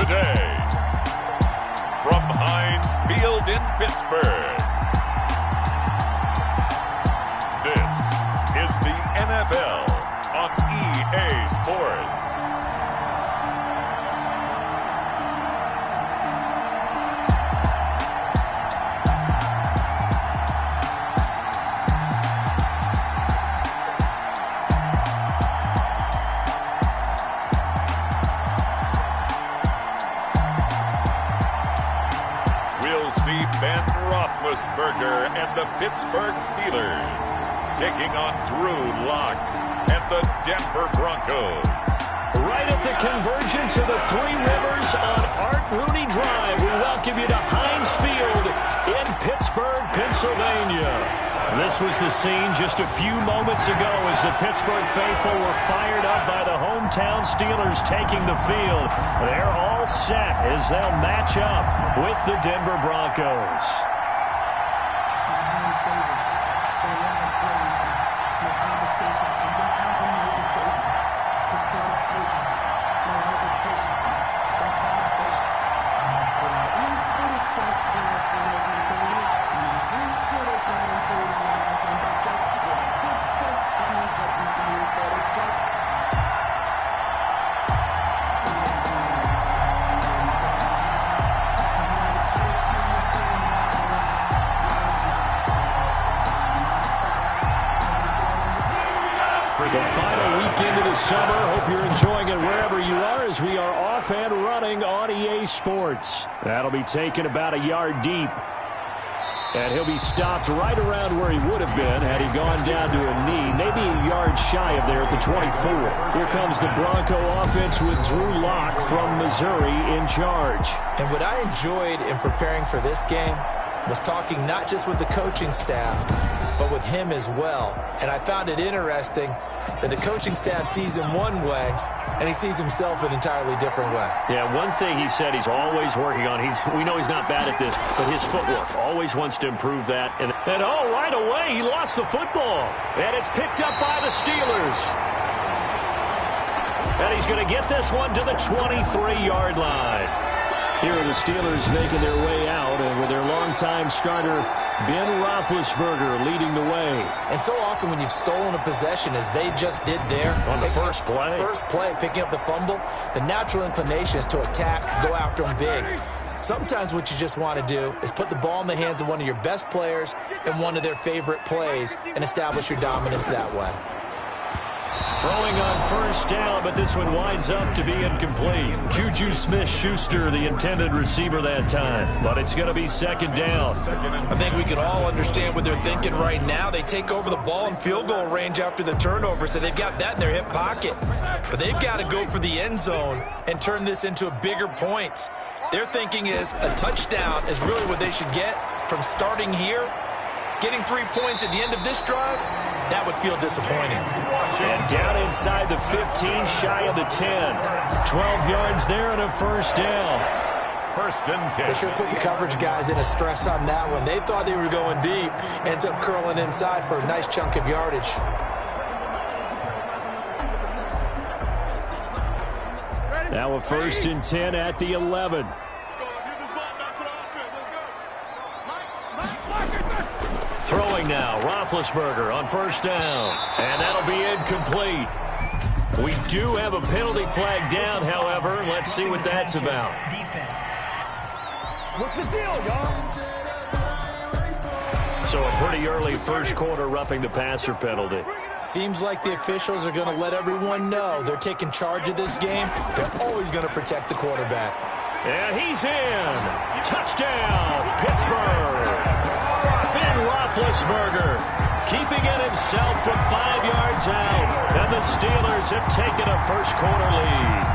today, from Heinz Field in Pittsburgh, this is the NFL on EA Sports. Ben Roethlisberger and the Pittsburgh Steelers taking on Drew Lock and the Denver Broncos. Right at the convergence of the Three Rivers on Art Rooney Drive, we welcome you to Heinz Field in Pittsburgh, Pennsylvania. This was the scene just a few moments ago as the Pittsburgh faithful were fired up by the hometown Steelers taking the field. They're all set as they'll match up with the Denver Broncos. The final weekend of the summer. Hope you're enjoying it wherever you are as we are off and running on EA Sports. That'll be taken about a yard deep. And he'll be stopped right around where he would have been had he gone down to a knee. Maybe a yard shy of there at the 24. Here comes the Bronco offense with Drew Lock from Missouri in charge. And what I enjoyed in preparing for this game was talking not just with the coaching staff, but with him as well. And I found it interesting that the coaching staff sees him one way, and he sees himself an entirely different way. Yeah, one thing he said he's always working on. We know he's not bad at this, but his footwork, always wants to improve that. And right away, he lost the football. And it's picked up by the Steelers. And he's going to get this one to the 23-yard line. Here are the Steelers making their way out, and with their longtime starter, Ben Roethlisberger, leading the way. And so often when you've stolen a possession, as they just did there, on the first play, picking up the fumble, the natural inclination is to attack, go after them big. Sometimes what you just want to do is put the ball in the hands of one of your best players in one of their favorite plays and establish your dominance that way. Throwing on first down, but this one winds up to be incomplete. Juju Smith-Schuster, the intended receiver that time, but it's going to be second down. I think we can all understand what they're thinking right now. They take over the ball in field goal range after the turnover, so they've got that in their hip pocket. But they've got to go for the end zone and turn this into a bigger points. Their thinking is a touchdown is really what they should get from starting here. Getting 3 points at the end of this drive, that would feel disappointing. And down inside the 15, shy of the 10. 12 yards there and a first down. First and 10. They should put the coverage guys in a stress on that one. They thought they were going deep. Ends up curling inside for a nice chunk of yardage. Now a first and 10 at the 11. Throwing now, Roethlisberger on first down. And that'll be incomplete. We do have a penalty flag down, however. Let's see what that's about. Defense. What's the deal, y'all? So a pretty early first quarter roughing the passer penalty. Seems like the officials are going to let everyone know they're taking charge of this game. They're always going to protect the quarterback. And he's in. Touchdown, Pittsburgh. Ben Roethlisberger keeping it himself from 5 yards out. And the Steelers have taken a first quarter lead.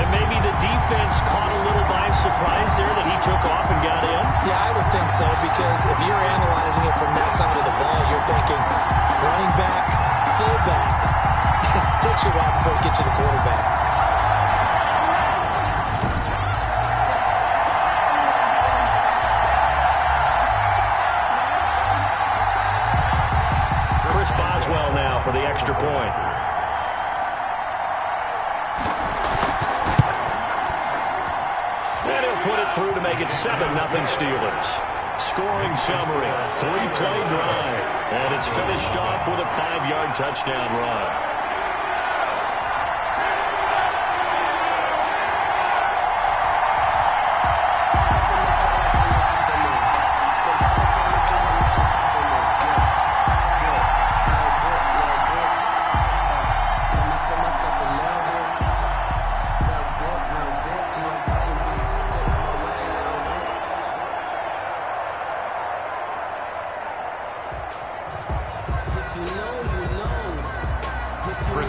And maybe the defense caught a little by surprise there that he took off and got in. Yeah, I would think so, because if you're analyzing it from that side of the ball, you're thinking running back, fullback. It takes you a while before you get to the quarterback. Boswell now for the extra point. through to make it 7-0 Steelers. Scoring summary, 3-play drive. And it's finished off with a 5-yard touchdown run.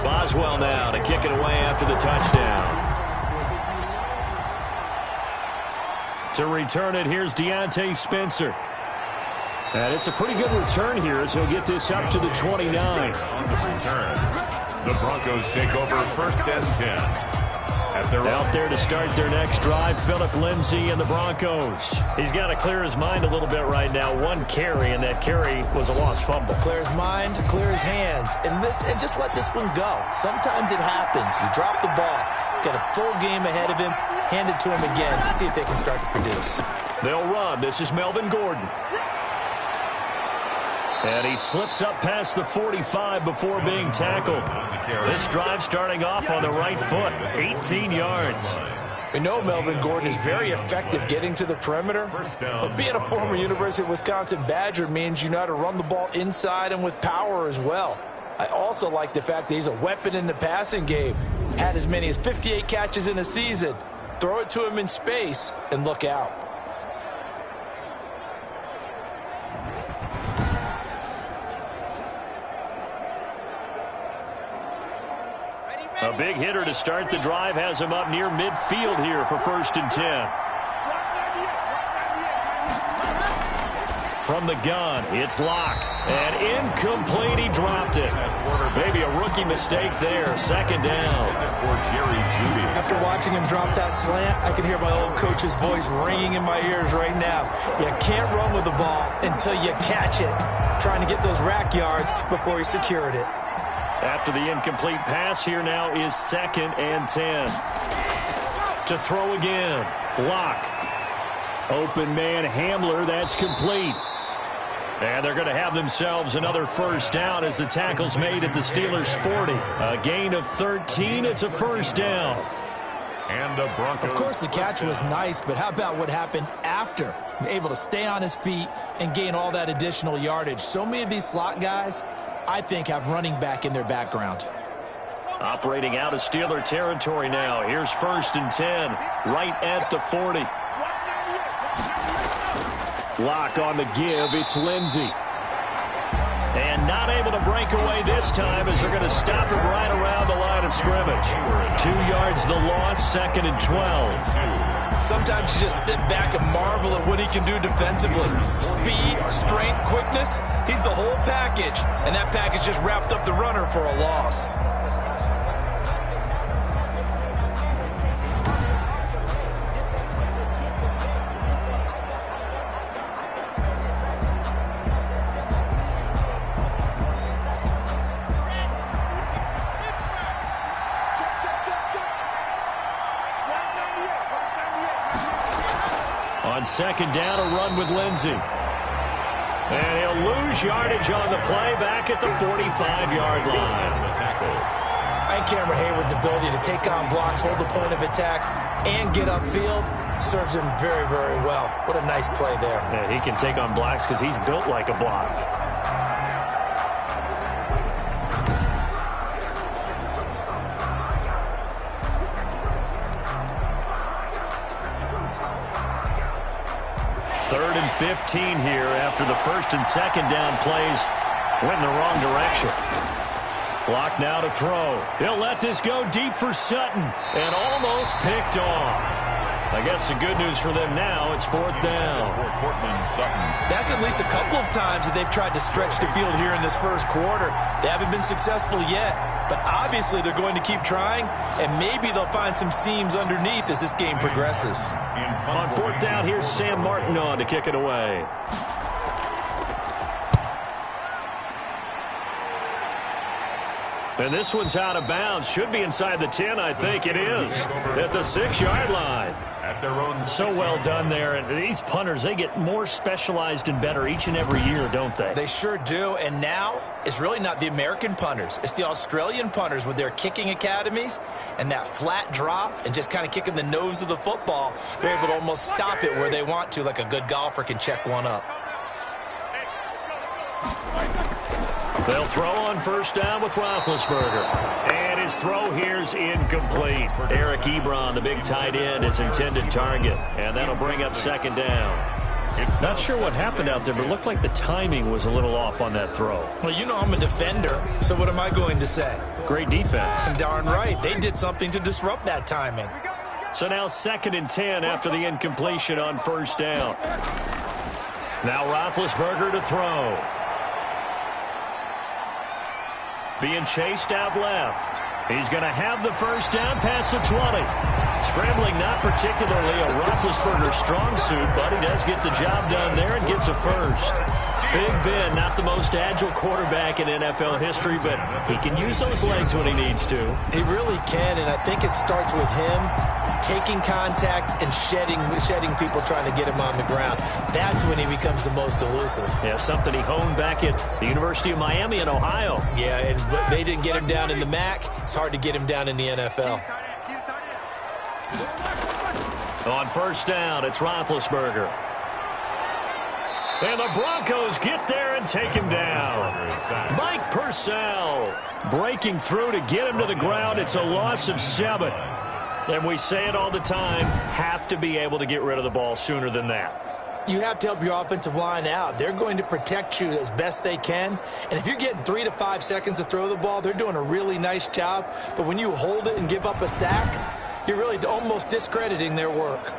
Boswell now to kick it away after the touchdown. To return it, here's Deontay Spencer. And it's a pretty good return here as he'll get this up to the 29. On the return, the Broncos take over 1st and 10. Out there to start their next drive, Phillip Lindsay and the Broncos. He's got to clear his mind a little bit right now. 1 carry, and that carry was a lost fumble. Clear his mind, clear his hands, and just let this one go. Sometimes it happens. You drop the ball, got a full game ahead of him, hand it to him again, see if they can start to produce. They'll run. This is Melvin Gordon. And he slips up past the 45 before being tackled. This drive starting off on the right foot, 18 yards. We know Melvin Gordon is very effective getting to the perimeter, but being a former University of Wisconsin Badger means you know how to run the ball inside and with power as well. I also like the fact that he's a weapon in the passing game. Had as many as 58 catches in a season. Throw it to him in space and look out. A big hitter to start the drive has him up near midfield here for 1st and 10. From the gun, it's Locke. And incomplete, he dropped it. Maybe a rookie mistake there. 2nd down. After watching him drop that slant, I can hear my old coach's voice ringing in my ears right now. You can't run with the ball until you catch it. Trying to get those rack yards before he secured it. After the incomplete pass, here now is 2nd and 10. To throw again, Locke. Open man Hamler, that's complete. And they're going to have themselves another 1st down as the tackle's made at the Steelers' 40. A gain of 13, it's a 1st down. And the Broncos. Of course, the catch was nice, but how about what happened after? Able to stay on his feet and gain all that additional yardage. So many of these slot guys, I think, have running back in their background. Operating out of Steeler territory now. Here's 1st and 10, right at the 40. Locke on the give. It's Lindsay. And not able to break away this time as they're going to stop him right around the line of scrimmage. 2 yards the loss, 2nd and 12. Sometimes you just sit back and marvel at what he can do defensively. Speed, strength, quickness, he's the whole package. And that package just wrapped up the runner for a loss. On 2nd down, a run with Lindsay. And he'll lose yardage on the play back at the 45-yard line. I think Cameron Hayward's ability to take on blocks, hold the point of attack, and get upfield serves him very, very well. What a nice play there. Yeah, he can take on blocks because he's built like a block. Third and 15 here after the 1st and 2nd down plays went in the wrong direction. Locke now to throw. He'll let this go deep for Sutton and almost picked off. I guess the good news for them now, it's 4th down. That's at least a couple of times that they've tried to stretch the field here in this 1st quarter. They haven't been successful yet, but obviously they're going to keep trying, and maybe they'll find some seams underneath as this game progresses. On 4th down, here's Sam Martin on to kick it away. And this one's out of bounds. Should be inside the 10, I think it is. At the 6-yard line. at their own. So well done there. And these punters, they get more specialized and better each and every year, don't they? They sure do. And now it's really not the American punters. It's the Australian punters with their kicking academies and that flat drop and just kind of kicking the nose of the football. They're able to almost stop it where they want to, like a good golfer can check one up. They'll throw on first down with Roethlisberger. And his throw here's incomplete. Eric Ebron, the big tight end, his intended target. And that'll bring up second down. Not sure what happened out there, but it looked like the timing was a little off on that throw. Well, you know I'm a defender, so what am I going to say? Great defense. Darn right. They did something to disrupt that timing. So now 2nd and 10 after the incompletion on first down. Now Roethlisberger to throw. Being chased out left. He's going to have the first down past the 20. Scrambling not particularly a Roethlisberger strong suit, but he does get the job done there and gets a first. Big Ben, not the most agile quarterback in NFL history, but he can use those legs when he needs to. He really can, and I think it starts with him taking contact and shedding people trying to get him on the ground. That's when he becomes the most elusive. Yeah, something he honed back at the University of Miami in Ohio. Yeah, and they didn't get him down in the MAC. It's hard to get him down in the NFL. On first down, it's Roethlisberger. And the Broncos get there and take him down. Mike Purcell breaking through to get him to the ground. It's a loss of 7. And we say it all the time, have to be able to get rid of the ball sooner than that. You have to help your offensive line out. They're going to protect you as best they can. And if you're getting 3 to 5 seconds to throw the ball, they're doing a really nice job. But when you hold it and give up a sack, you're really almost discrediting their work.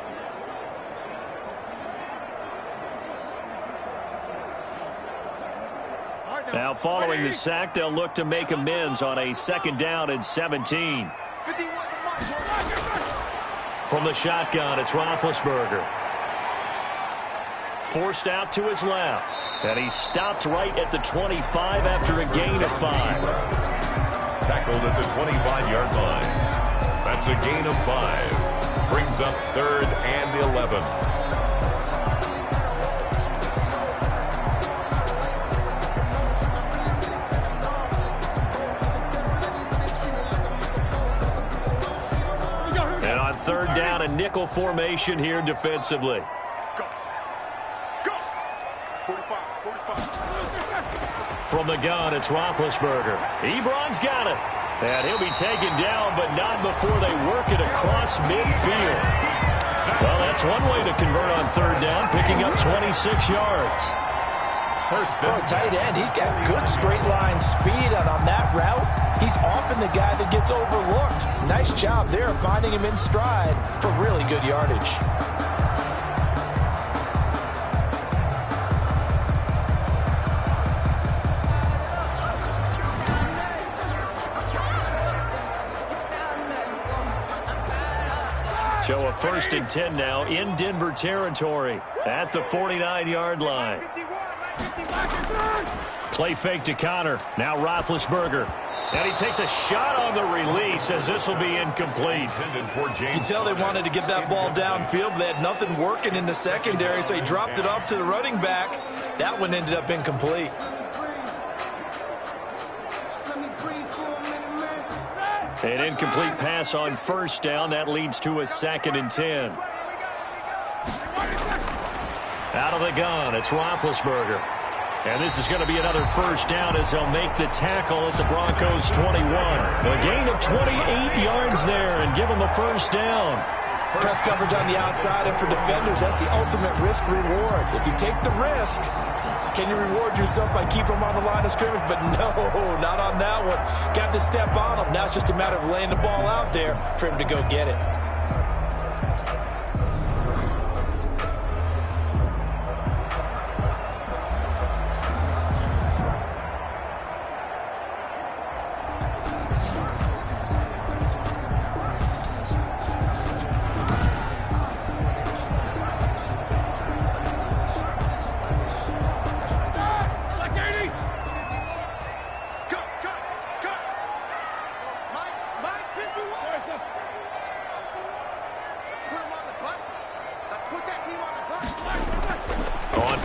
Now following the sack, they'll look to make amends on a 2nd down and 17. From the shotgun, it's Roethlisberger. Forced out to his left. And he stopped right at the 25 after a gain of 5. Tackled at the 25-yard line. That's a gain of 5. Brings up 3rd and 11. And on 3rd down, a nickel formation here defensively. From the gun, it's Roethlisberger. Ebron's got it. And he'll be taken down, but not before they work it across midfield. Well, that's one way to convert on 3rd down, picking up 26 yards. For a tight end, he's got good straight line speed, and on that route, he's often the guy that gets overlooked. Nice job there finding him in stride for really good yardage. So a 1st and 10 now in Denver territory at the 49-yard line. Play fake to Connor. Now Roethlisberger. And he takes a shot on the release as this will be incomplete. You can tell they wanted to get that ball downfield, but they had nothing working in the secondary, so he dropped it off to the running back. That one ended up incomplete. An incomplete pass on first down. That leads to a 2nd and 10. Out of the gun, it's Roethlisberger. And this is going to be another first down as they'll make the tackle at the Broncos 21. A gain of 28 yards there and give them the first down. Press coverage on the outside, and for defenders, that's the ultimate risk-reward. If you take the risk, can you reward yourself by keeping them on the line of scrimmage? But no, not on that one. Got the step on him. Now it's just a matter of laying the ball out there for him to go get it.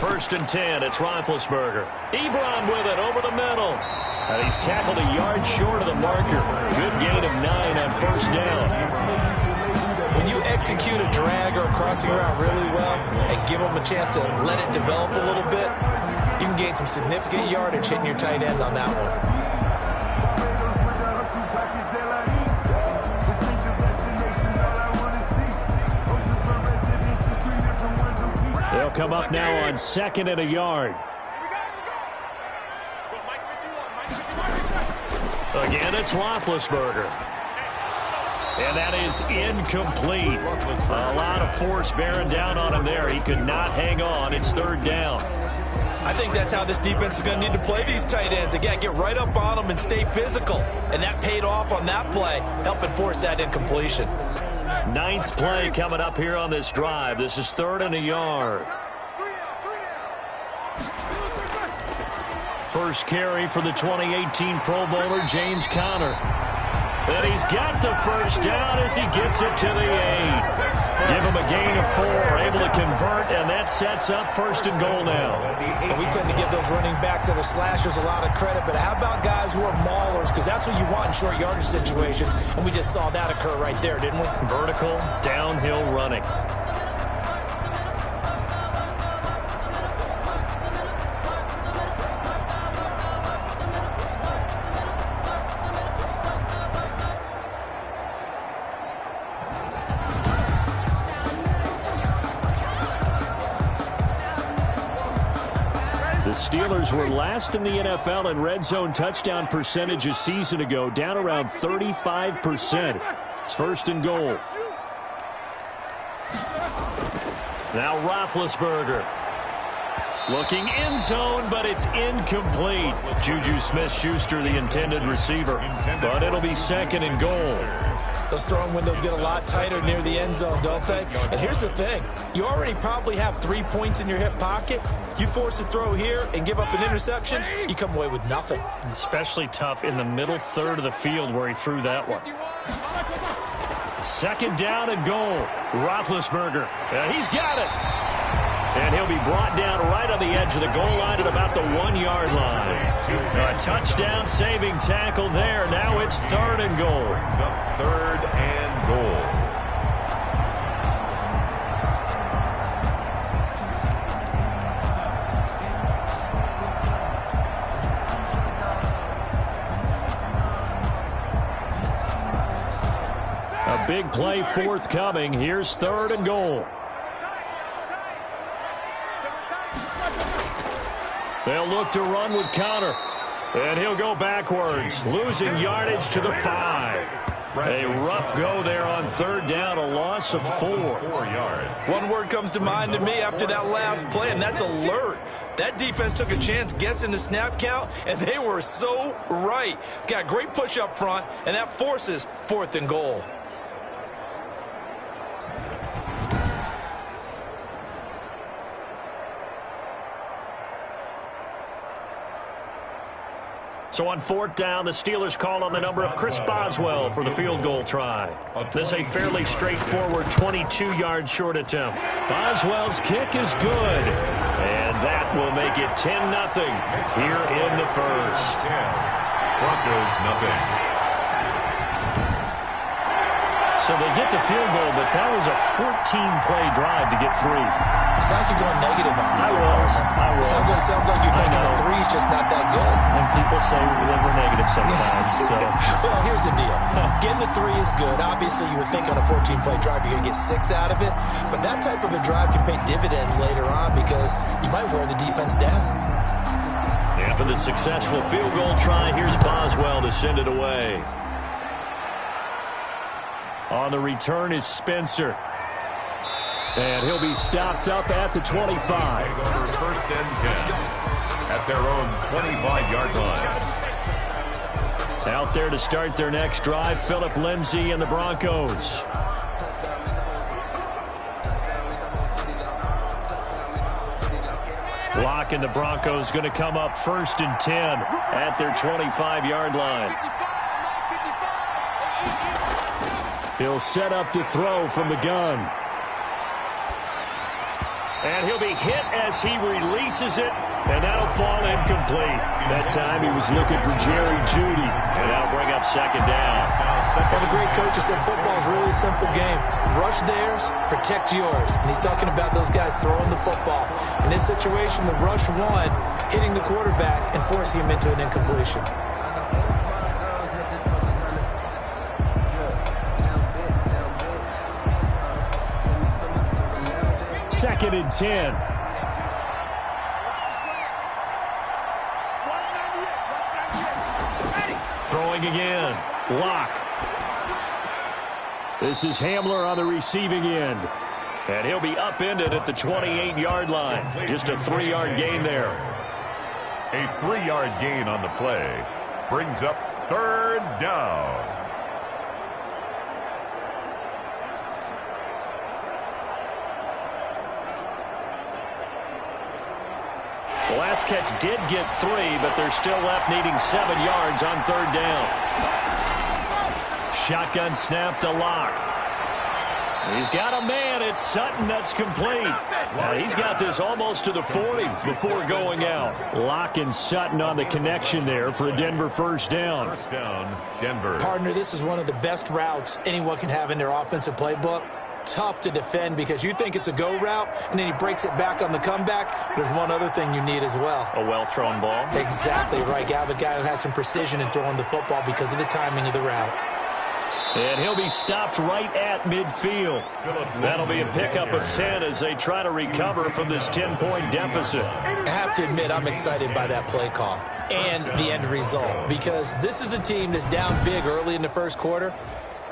1st and 10. It's Roethlisberger. Ebron with it over the middle. And he's tackled a yard short of the marker. Good gain of 9 on 1st down. When you execute a drag or a crossing route really well and give them a chance to let it develop a little bit, you can gain some significant yardage hitting your tight end on that one. They'll come up now on 2nd and a yard. Again, it's Roethlisberger. And that is incomplete. A lot of force bearing down on him there. He could not hang on. It's 3rd down. I think that's how this defense is going to need to play these tight ends. Again, get right up on them and stay physical. And that paid off on that play, helping force that incompletion. 9th play coming up here on this drive. This is 3rd and a yard. First carry for the 2018 Pro Bowler, James Conner. And he's got the 1st down as he gets it to the 8. Give him a gain of 4, able to convert, and that sets up 1st and goal now. And we tend to give those running backs that are slashers a lot of credit, but how about guys who are maulers? Because that's what you want in short yardage situations, and we just saw that occur right there, didn't we? Vertical, downhill running. The Steelers were last in the NFL in red zone touchdown percentage a season ago, down around 35%. It's 1st and goal. Now Roethlisberger. Looking end zone, but it's incomplete. Juju Smith-Schuster, the intended receiver. But it'll be 2nd and goal. Those throwing windows get a lot tighter near the end zone, don't they? And here's the thing. You already probably have 3 points in your hip pocket. You force a throw here and give up an interception, you come away with nothing. Especially tough in the middle 3rd of the field where he threw that one. 2nd down and goal. Roethlisberger. He's got it. And he'll be brought down right on the edge of the goal line at about the 1-yard line. A touchdown saving tackle there. Now it's 3rd and goal. 3rd and goal. A big play forthcoming. Here's 3rd and goal. They'll look to run with Conner. And he'll go backwards, losing yardage to the 5. A rough go there on 3rd down, a loss of 4. 4 yards. One word comes to mind to me after that last play, and that's alert. That defense took a chance guessing the snap count, and they were so right. Got great push up front, and that forces 4th and goal. So on 4th down, the Steelers call on the number of Chris Boswell for the field goal try. This a fairly straightforward 22-yard short attempt. Boswell's kick is good. And that will make it 10-0 here in the 1st. Broncos nothing. So they get the field goal, but that was a 14-play drive to get 3. It's like you're going negative on me. I was. Sounds like you're thinking a 3 is just not that good. And people say we're negative sometimes. So. Well, here's the deal. Getting the 3 is good. Obviously, you would think on a 14-play drive you're going to get 6 out of it. But that type of a drive can pay dividends later on because you might wear the defense down. After the successful field goal try, here's Boswell to send it away. On the return is Spencer. And he'll be stopped up at the 25. 1st and 10 at their own 25-yard line. Out there to start their next drive, Phillip Lindsay and the Broncos. Block and the Broncos going to come up 1st and 10 at their 25-yard line. He'll set up to throw from the gun. And he'll be hit as he releases it, and that'll fall incomplete. That time he was looking for Jerry Jeudy, and that'll bring up second down. Well, the great coach has said football is really a simple game. Rush theirs, protect yours. And he's talking about those guys throwing the football. In this situation, the rush one, hitting the quarterback and forcing him into an incompletion. Second and 10. Throwing again. Lock. This is Hamler on the receiving end. And he'll be upended at the 28-yard line. Just a 3-yard gain there. A 3-yard gain on the play brings up third down. The last catch did get 3, but they're still left needing 7 yards on third down. Shotgun snap to Lock. He's got a man. It's Sutton. That's complete. Now he's got this almost to the 40 before going out. Lock and Sutton on the connection there for a Denver first down. First down, Denver. Partner, this is one of the best routes anyone can have in their offensive playbook. Tough to defend because you think it's a go route, and then he breaks it back on the comeback. There's one other thing you need as well. A well-thrown ball. Exactly right. You have a guy who has some precision in throwing the football because of the timing of the route. And he'll be stopped right at midfield. That'll be a pickup of 10 as they try to recover from this 10-point deficit. I have to admit, I'm excited by that play call and the end result because this is a team that's down big early in the first quarter.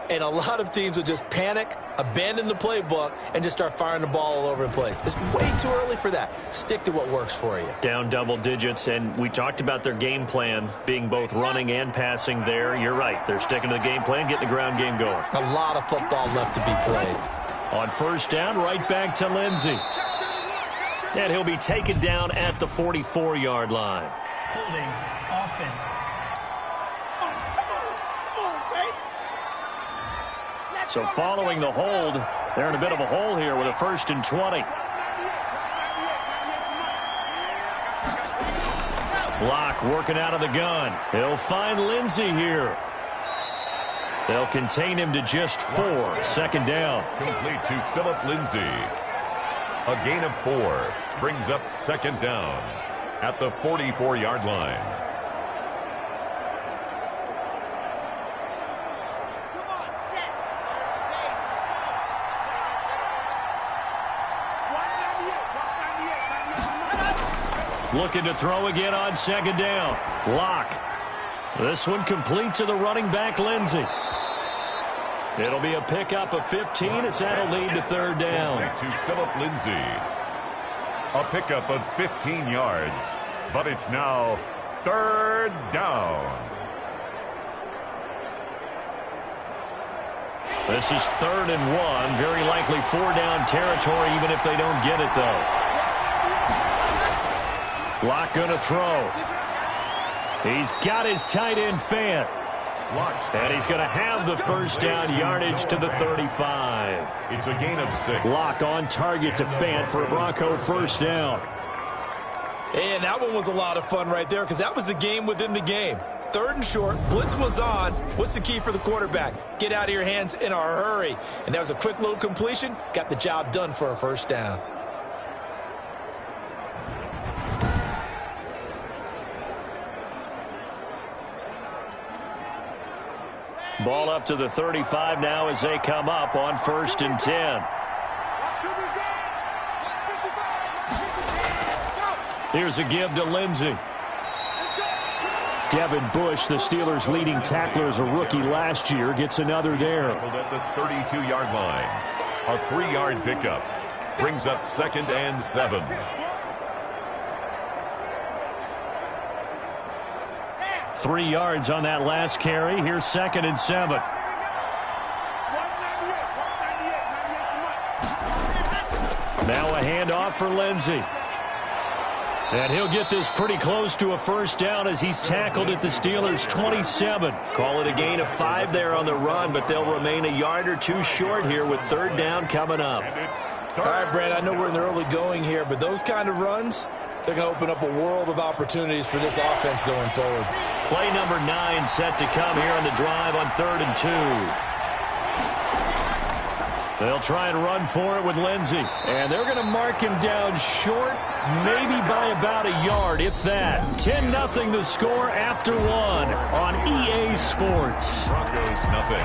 And a lot of teams will just panic, abandon the playbook, and just start firing the ball all over the place. It's way too early for that. Stick to what works for you. Down double digits, and we talked about their game plan being both running and passing there. You're right. They're sticking to the game plan, getting the ground game going. A lot of football left to be played. On first down, right back to Lindsey. And he'll be taken down at the 44-yard line. Holding offense. So following the hold, they're in a bit of a hole here with a 1st and 20. Lock working out of the gun. He'll find Lindsey here. They'll contain him to just 4. Second down. Complete to Phillip Lindsey. A gain of 4 brings up second down at the 44-yard line. Looking to throw again on second down. Lock. This one complete to the running back, Lindsey. It'll be a pickup of 15 as that'll lead to third down. To Phillip Lindsey. A pickup of 15 yards, but it's now third down. This is 3rd and 1. Very likely 4-down territory even if they don't get it, though. Lock going to throw. He's got his tight end Fant. And he's going to have the first down yardage to the 35. It's a gain of 6. Lock on target to Fant for a Bronco first down. And that one was a lot of fun right there because that was the game within the game. 3rd and short, blitz was on. What's the key for the quarterback? Get out of your hands in a hurry. And that was a quick little completion. Got the job done for a first down. Ball up to the 35 now as they come up on 1st and 10. Here's a give to Lindsey. Devin Bush, the Steelers' leading tackler as a rookie last year, gets another there. At the 32-yard line. A 3-yard pickup brings up 2nd and 7. Three yards on that last carry. Here's 2nd and 7. Now a handoff for Lindsey. And he'll get this pretty close to a first down as he's tackled at the Steelers' 27. Call it a gain of 5 there on the run, but they'll remain a yard or 2 short here with 3rd down coming up. And it's All right, Brad, I know we're in the early going here, but those kind of runs, they're going to open up a world of opportunities for this offense going forward. Play number 9 set to come here on the drive on 3rd and 2. They'll try and run for it with Lindsey. And they're going to mark him down short, maybe by about a yard, if that. 10-0 the score after 1 on EA Sports. Broncos nothing.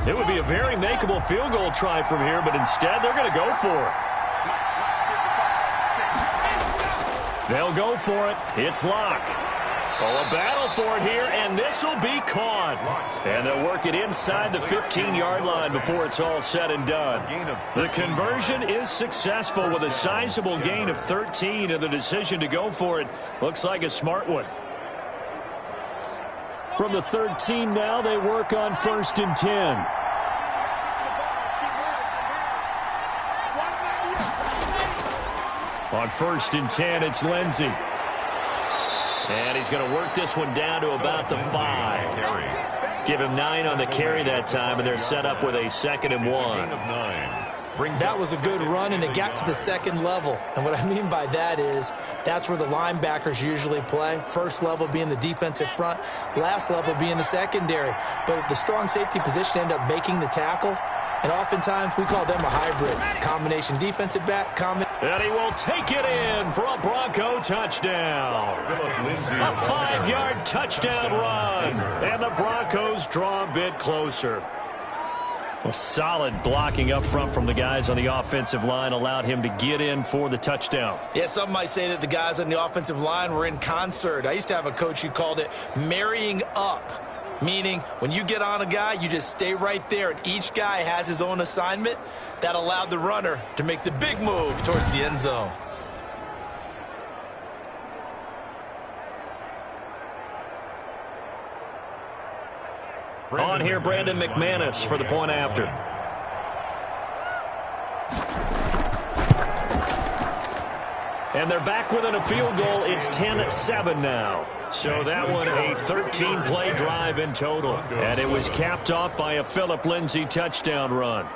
It would be a very makeable field goal try from here, but instead they're going to go for it. They'll go for it. It's Locke. Oh, a battle for it here, and this will be caught. And they'll work it inside the 15-yard line before it's all said and done. The conversion is successful with a sizable gain of 13, and the decision to go for it looks like a smart one. From the 13 now, they work on 1st and 10. On 1st and 10, it's Lindsey. And he's going to work this one down to about the 5. Give him 9 on the carry that time, and they're set up with a 2nd and 1. That was a good run, and it got to the 2nd level. And what I mean by that is that's where the linebackers usually play. First level being the defensive front, last level being the secondary. But the strong safety position ended up making the tackle. And oftentimes we call them a hybrid. Combination defensive back, and he will take it in for a Bronco touchdown. A 5-yard touchdown run. And the Broncos draw a bit closer. Well, solid blocking up front from the guys on the offensive line allowed him to get in for the touchdown. Yeah, some might say that the guys on the offensive line were in concert. I used to have a coach who called it marrying up. Meaning, when you get on a guy, you just stay right there, and each guy has his own assignment. That allowed the runner to make the big move towards the end zone. On here, Brandon McManus for the point after. And they're back within a field goal. It's 10-7 now. So that one a 13-play drive in total. And it was capped off by a Phillip Lindsay touchdown run.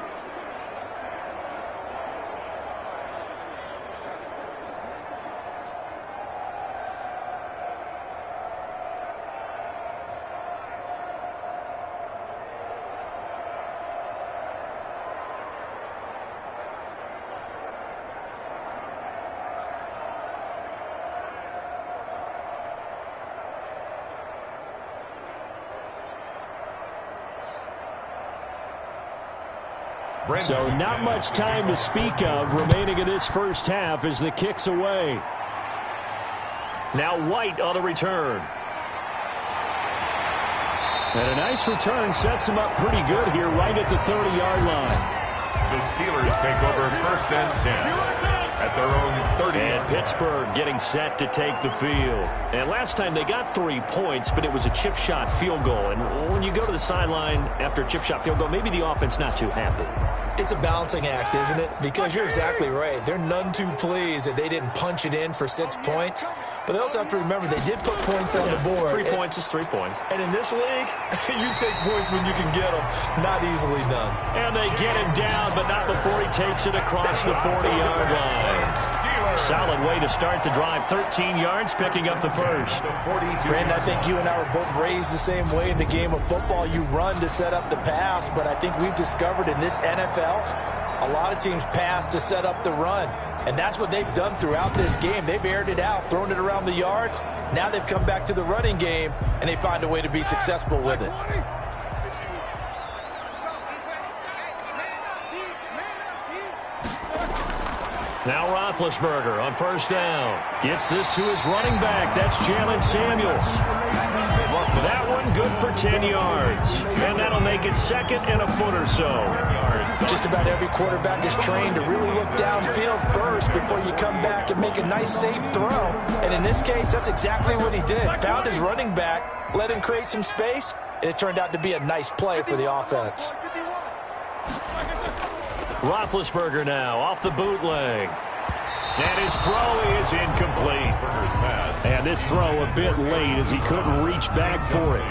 So not much time to speak of remaining in this first half as the kick's away. Now White on the return. And a nice return sets him up pretty good here right at the 30-yard line. The Steelers take over 1st and 10 at their own 30. And Pittsburgh getting set to take the field. And last time they got 3 points, but it was a chip shot field goal. And when you go to the sideline after a chip shot field goal, maybe the offense not too happy. It's a balancing act, isn't it? Because you're exactly right. They're none too pleased that they didn't punch it in for 6 points. But they also have to remember they did put points on the board. 3 points is 3 points. And in this league, you take points when you can get them. Not easily done. And they get him down, but not before he takes it across the 40-yard line. Solid way to start the drive. 13 yards, picking up the first. Brandon, I think you and I were both raised the same way in the game of football. You run to set up the pass, but I think we've discovered in this NFL, a lot of teams pass to set up the run. And that's what they've done throughout this game. They've aired it out, thrown it around the yard. Now they've come back to the running game, and they find a way to be successful with it. Now Roethlisberger on 1st down. Gets this to his running back. That's Jalen Samuels. That one good for 10 yards. And that'll make it 2nd and a foot or so. Just about every quarterback is trained to really look downfield first before you come back and make a nice, safe throw. And in this case, that's exactly what he did. Found his running back, let him create some space, and it turned out to be a nice play for the offense. Roethlisberger now off the bootleg. And his throw is incomplete. And this throw a bit late as he couldn't reach back for it.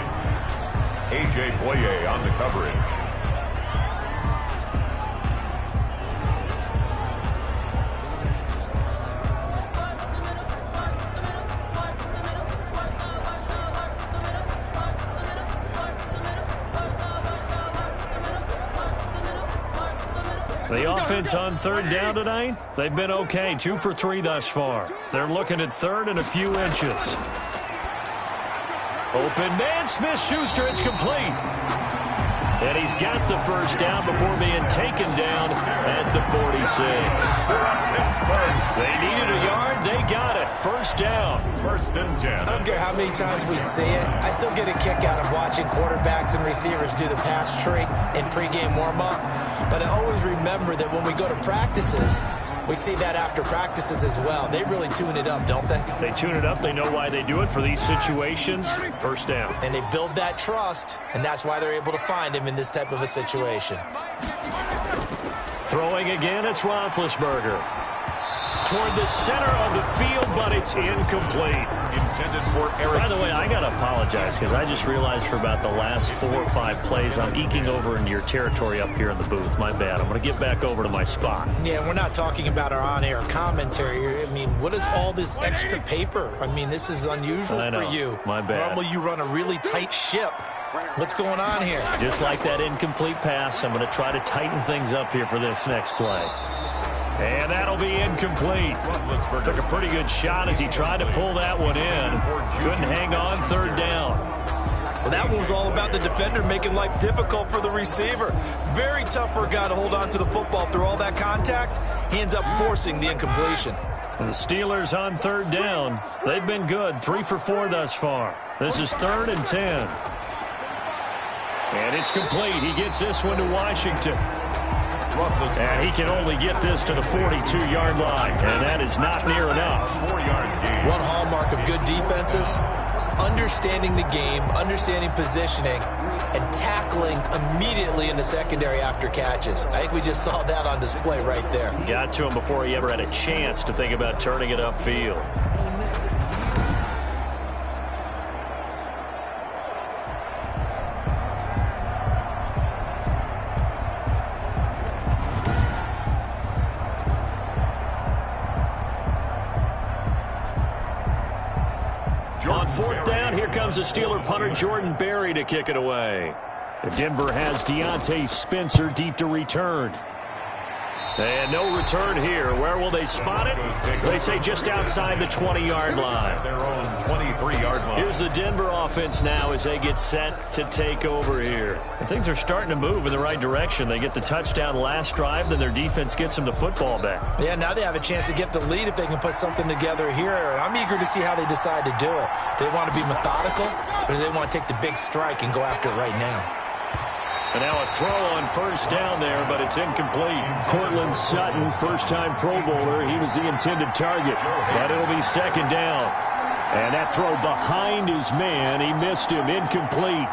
A.J. Boye on the coverage. The offense on third down tonight, they've been okay. 2 for 3 thus far. They're looking at third and a few inches. Open man, Smith-Schuster, it's complete. And he's got the first down before being taken down at the 46. They needed a yard. They got it. First down. 1st and 10. I don't care how many times we see it. I still get a kick out of watching quarterbacks and receivers do the pass tree in pregame warm-up. But I always remember that when we go to practices, we see that after practices as well. They really tune it up, don't they? They tune it up. They know why they do it for these situations. First down. And they build that trust, and that's why they're able to find him in this type of a situation. Throwing again, it's Roethlisberger. Toward the center of the field, but it's incomplete. Intended for Eric. By the way, I got to apologize because I just realized for about the last 4 or 5 plays, I'm eking over into your territory up here in the booth. My bad. I'm going to get back over to my spot. Yeah, we're not talking about our on-air commentary. I mean, what is all this extra paper? I mean, this is unusual for you. My bad. Normally you run a really tight ship. What's going on here? Just like that incomplete pass, I'm going to try to tighten things up here for this next play. And that'll be incomplete. Took a pretty good shot as he tried to pull that one in. Couldn't hang on third down. Well, that one was all about the defender making life difficult for the receiver. Very tough for a guy to hold on to the football through all that contact. He ends up forcing the incompletion. And the Steelers on third down. They've been good. 3 for 4 thus far. This is 3rd and 10. And it's complete. He gets this one to Washington. And he can only get this to the 42-yard line. And that is not near enough. 4-yard gain. One hallmark of good defenses is understanding the game, understanding positioning, and tackling immediately in the secondary after catches. I think we just saw that on display right there. Got to him before he ever had a chance to think about turning it upfield. On 4th down, here comes the Steeler punter Jordan Berry to kick it away. Denver has Deontay Spencer deep to return. And no return here. Where will they spot it? They say just outside the 20-yard line. Their own 23-yard line. Here's the Denver offense now as they get set to take over here. And things are starting to move in the right direction. They get the touchdown last drive, then their defense gets them the football back. Yeah, now they have a chance to get the lead if they can put something together here. And I'm eager to see how they decide to do it. Do they want to be methodical, or do they want to take the big strike and go after it right now? And now a throw on 1st down there, but it's incomplete. Cortland Sutton, first-time Pro Bowler. He was the intended target, but it'll be 2nd down. And that throw behind his man, he missed him, incomplete.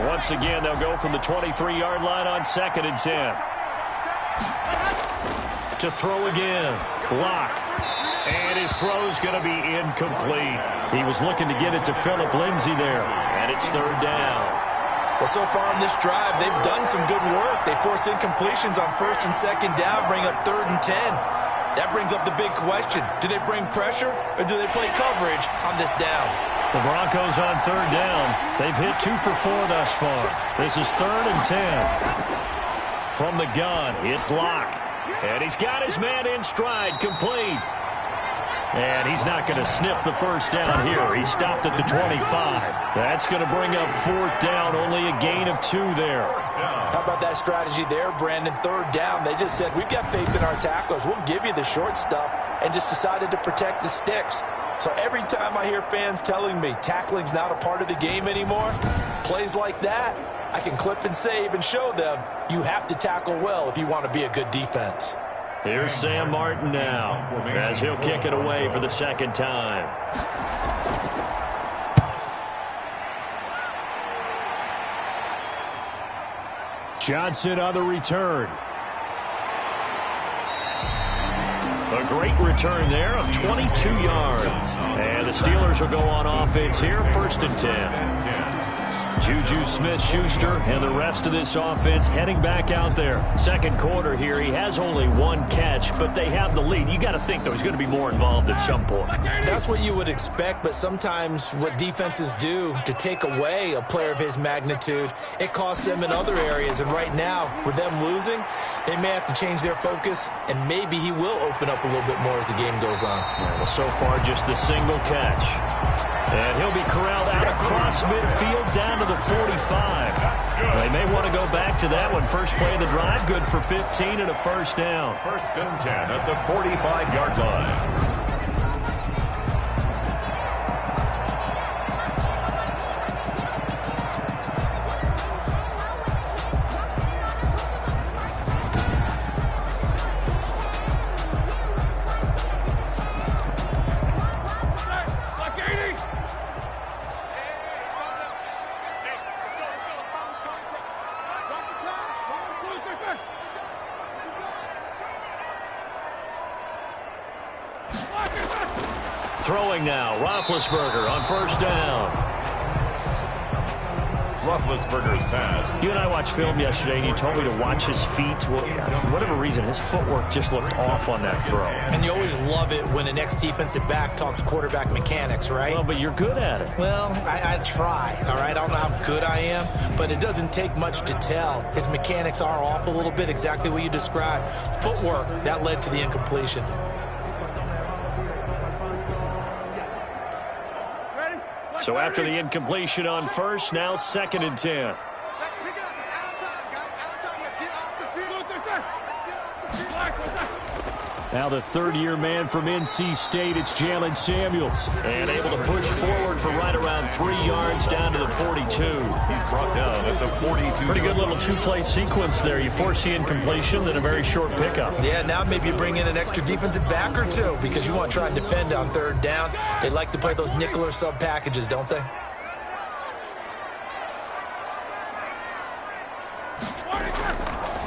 Once again, they'll go from the 23-yard line on 2nd and 10. To throw again. Lock. And his throw's going to be incomplete. He was looking to get it to Phillip Lindsay there. And it's 3rd down. Well, so far in this drive, they've done some good work. They force incompletions on 1st and 2nd down, bring up 3rd and 10. That brings up the big question. Do they bring pressure, or do they play coverage on this down? The Broncos on 3rd down. They've hit 2 for 4 thus far. This is 3rd and 10. From the gun, it's Locke. And he's got his man in stride, complete. And he's not going to sniff the first down here. He stopped at the 25. That's going to bring up 4th down, only a gain of 2 there. How about that strategy there, Brandon? 3rd down, they just said, we've got faith in our tacklers. We'll give you the short stuff, and just decided to protect the sticks. So every time I hear fans telling me tackling's not a part of the game anymore, plays like that, I can clip and save and show them you have to tackle well if you want to be a good defense. Here's Sam Martin now as he'll kick it away for the 2nd time. Johnson on the return. A great return there of 22 yards. And the Steelers will go on offense here, 1st and 10. Juju Smith-Schuster and the rest of this offense heading back out there. Second quarter here, he has only one catch, but they have the lead. You got to think there's going to be more involved at some point. That's what you would expect, but sometimes what defenses do to take away a player of his magnitude, it costs them in other areas. And right now, with them losing, they may have to change their focus, and maybe he will open up a little bit more as the game goes on. Well, so far, just the single catch. And he'll be corralled out across midfield down to the 45. They may want to go back to that one. First play of the drive, good for 15 and a first down. First and 10 at the 45-yard line. Throwing now, Roethlisberger on first down. Roethlisberger's pass. You and I watched film yesterday, and you told me to watch his feet. Well, for whatever reason, his footwork just looked off on that throw. And you always love it when an ex-defensive back talks quarterback mechanics, right? Well, but you're good at it. Well, I try, all right? I don't know how good I am, but it doesn't take much to tell. His mechanics are off a little bit, exactly what you described. Footwork, that led to the incompletion. So after the incompletion on first, now second and 10. Now the third-year man from NC State, it's Jalen Samuels. And able to push forward for right around 3 yards down to the 42. He's brought down at the 42. Pretty good little two-play sequence there. You force the incompletion, then a very short pickup. Yeah, now maybe you bring in an extra defensive back or two because you want to try and defend on third down. They like to play those nickel or sub packages, don't they?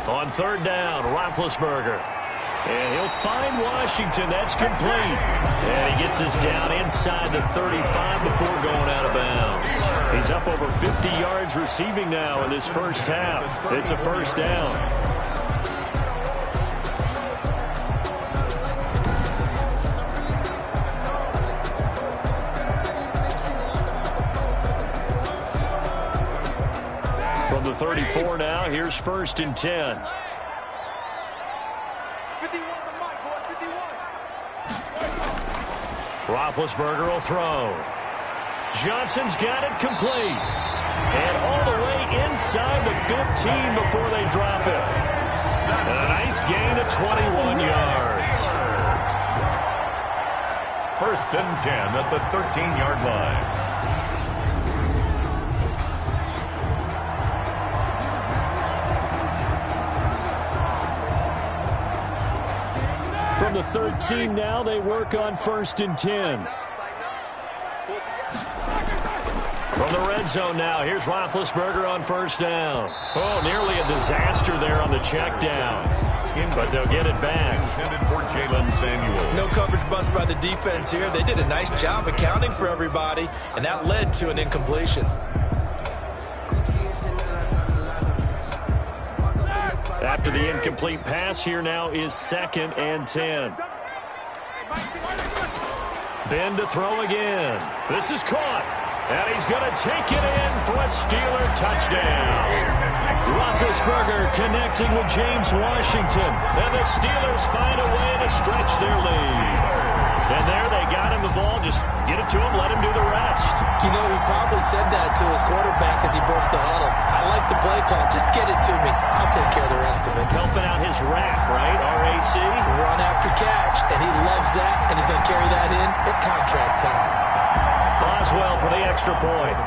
On third down, Roethlisberger. And he'll find Washington. That's complete. And he gets us down inside the 35 before going out of bounds. He's up over 50 yards receiving now in this first half. It's a first down. From the 34 now, here's first and 10. Roethlisberger will throw. Johnson's got it complete. And all the way inside the 15 before they drop it. And a nice gain of 21 yards. First and 10 at the 13-yard line. From the 13 now, they work on first and 10. From the red zone now, here's Roethlisberger on first down. Oh, nearly a disaster there on the check down. But they'll get it back. Intended for Jalen Samuels. No coverage bust by the defense here. They did a nice job accounting for everybody, and that led to an incompletion. After the incomplete pass, here now is second and 10. Ben to throw again. This is caught. And he's going to take it in for a Steeler touchdown. Roethlisberger connecting with James Washington. And the Steelers find a way to stretch their lead. And there they got him the ball. Just get it to him, let him do the rest. You know, he probably said that to his quarterback as he broke the huddle. I like the play call. Just get it to me. I'll take care of the rest of it. Helping out his rack, right? RAC. Run after catch, and he loves that, and he's going to carry that in at contract time. Boswell for the extra point.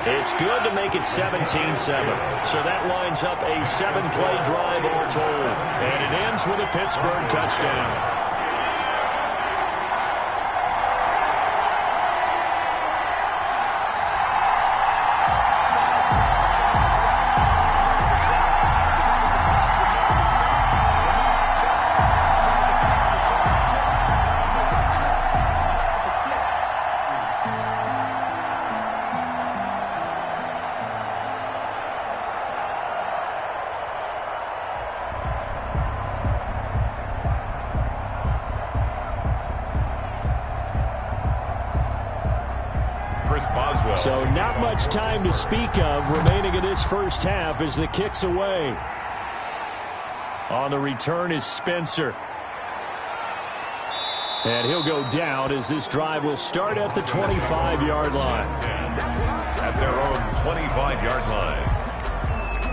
It's good to make it 17-7. So that lines up a 7-play drive all told. And it ends with a Pittsburgh touchdown. as well. So not much time to speak of remaining in this first half as the kick's away. On the return is Spencer. And he'll go down as this drive will start at the 25-yard line. At their own 25-yard line.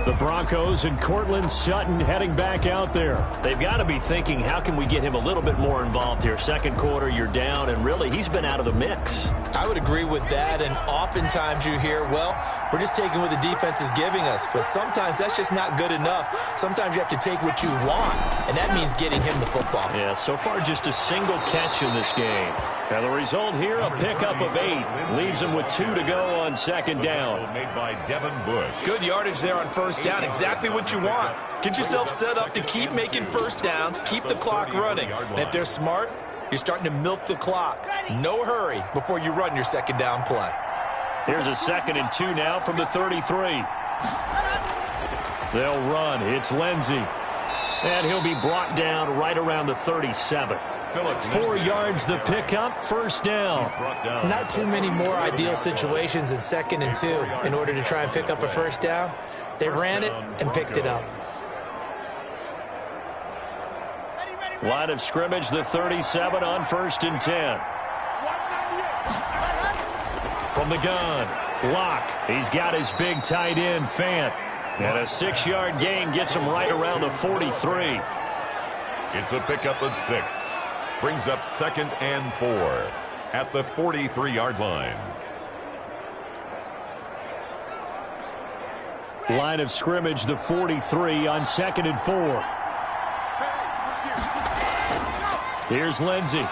The Broncos and Cortland Sutton heading back out there. They've got to be thinking, how can we get him a little bit more involved here? Second quarter, you're down, and really, he's been out of the mix. I would agree with that, and oftentimes you hear, well, we're just taking what the defense is giving us. But sometimes that's just not good enough. Sometimes you have to take what you want, and that means getting him the football. Yeah, so far just a single catch in this game. And the result here, a pickup of 8. Leaves him with 2 to go on second down. Made by Devin Bush. Good yardage there on first down. Exactly what you want. Get yourself set up to keep making first downs, keep the clock running. And if they're smart, you're starting to milk the clock. No hurry before you run your second down play. Here's a 2nd and 2 now from the 33. They'll run. It's Lindsey. And he'll be brought down right around the 37. 4 yards the pickup, first down. Not too many more ideal situations in 2nd and 2 in order to try and pick up a first down. They ran it and picked it up. Line of scrimmage, the 37 on 1st and 10. From the gun, Locke. He's got his big tight end, Fant. And a 6-yard gain gets him right around the 43. It's a pickup of 6. Brings up 2nd and 4 at the 43-yard line. Line of scrimmage, the 43 on 2nd and 4. Here's Lindsey.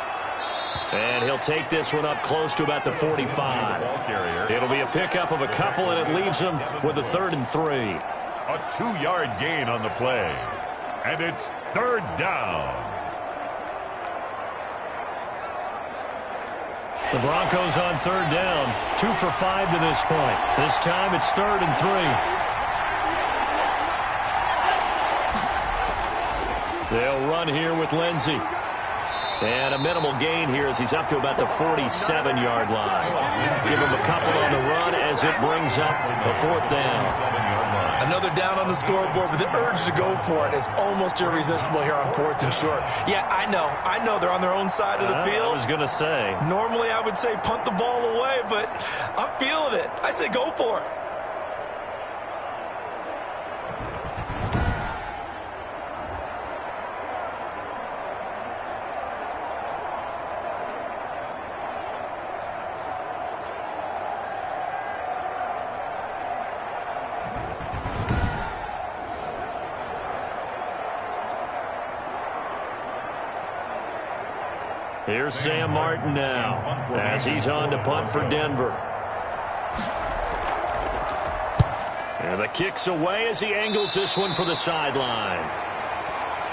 And he'll take this one up close to about the 45. It'll be a pickup of a couple, and it leaves him with a 3rd and 3. A 2-yard gain on the play. And it's 3rd down. The Broncos on 3rd down. 2 for 5 to this point. This time it's 3rd and 3. They'll run here with Lindsey. And a minimal gain here as he's up to about the 47-yard line. Give him a couple on the run as it brings up a 4th down. Another down on the scoreboard, but the urge to go for it is almost irresistible here on 4th and short. Yeah, I know they're on their own side of the field. I was going to say. Normally I would say punt the ball away, but I'm feeling it. I say go for it. Here's Sam Martin now as he's on to punt for Denver. And the kick's away as he angles this one for the sideline.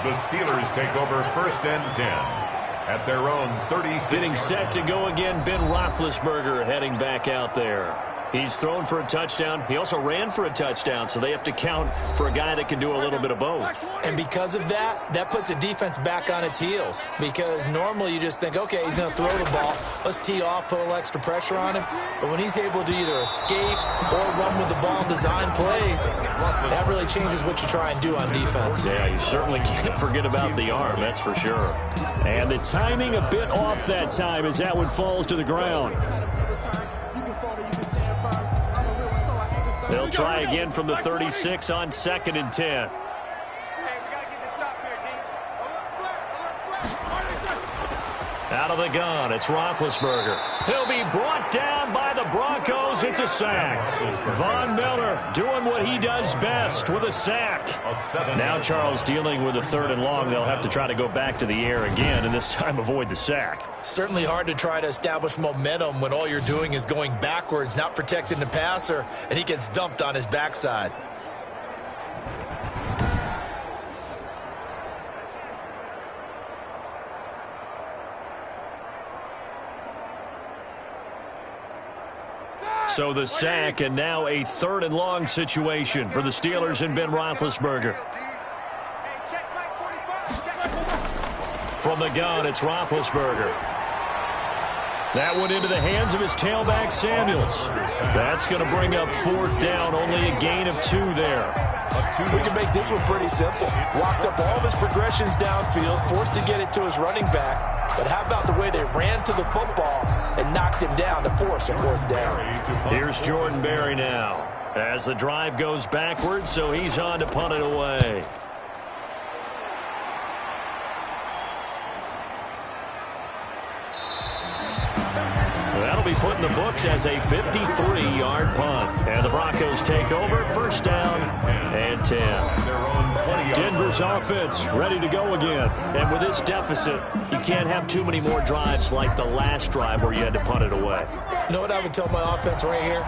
The Steelers take over 1st and 10 at their own 36. Getting set to go again, Ben Roethlisberger heading back out there. He's thrown for a touchdown. He also ran for a touchdown, so they have to count for a guy that can do a little bit of both. And because of that, that puts a defense back on its heels. Because normally you just think, okay, he's going to throw the ball. Let's tee off, put a little extra pressure on him. But when he's able to either escape or run with the ball and design plays, that really changes what you try and do on defense. Yeah, you certainly can't forget about the arm, that's for sure. And the timing a bit off that time as that one falls to the ground. They'll try again from the 36 on 2nd and 10. Out of the gun, it's Roethlisberger. He'll be brought down by the Broncos. It's a sack. Von Miller doing what he does best with a sack. Now Charles dealing with a 3rd and long. They'll have to try to go back to the air again and this time avoid the sack. Certainly hard to try to establish momentum when all you're doing is going backwards, not protecting the passer, and he gets dumped on his backside. So the sack, and now a 3rd and long situation for the Steelers and Ben Roethlisberger. From the gun, it's Roethlisberger. That went into the hands of his tailback, Samuels. That's going to bring up 4th down, only a gain of 2 there. We can make this one pretty simple. Locked up all of his progressions downfield, forced to get it to his running back. But how about the way they ran to the football and knocked him down to force a 4th down? Here's Jordan Berry now as the drive goes backwards, so he's on to punt it away. That'll be put in the books as a 53-yard punt. And the Broncos take over, 1st down and 10. Denver's offense ready to go again. And with this deficit, you can't have too many more drives like the last drive where you had to punt it away. You know what I would tell my offense right here?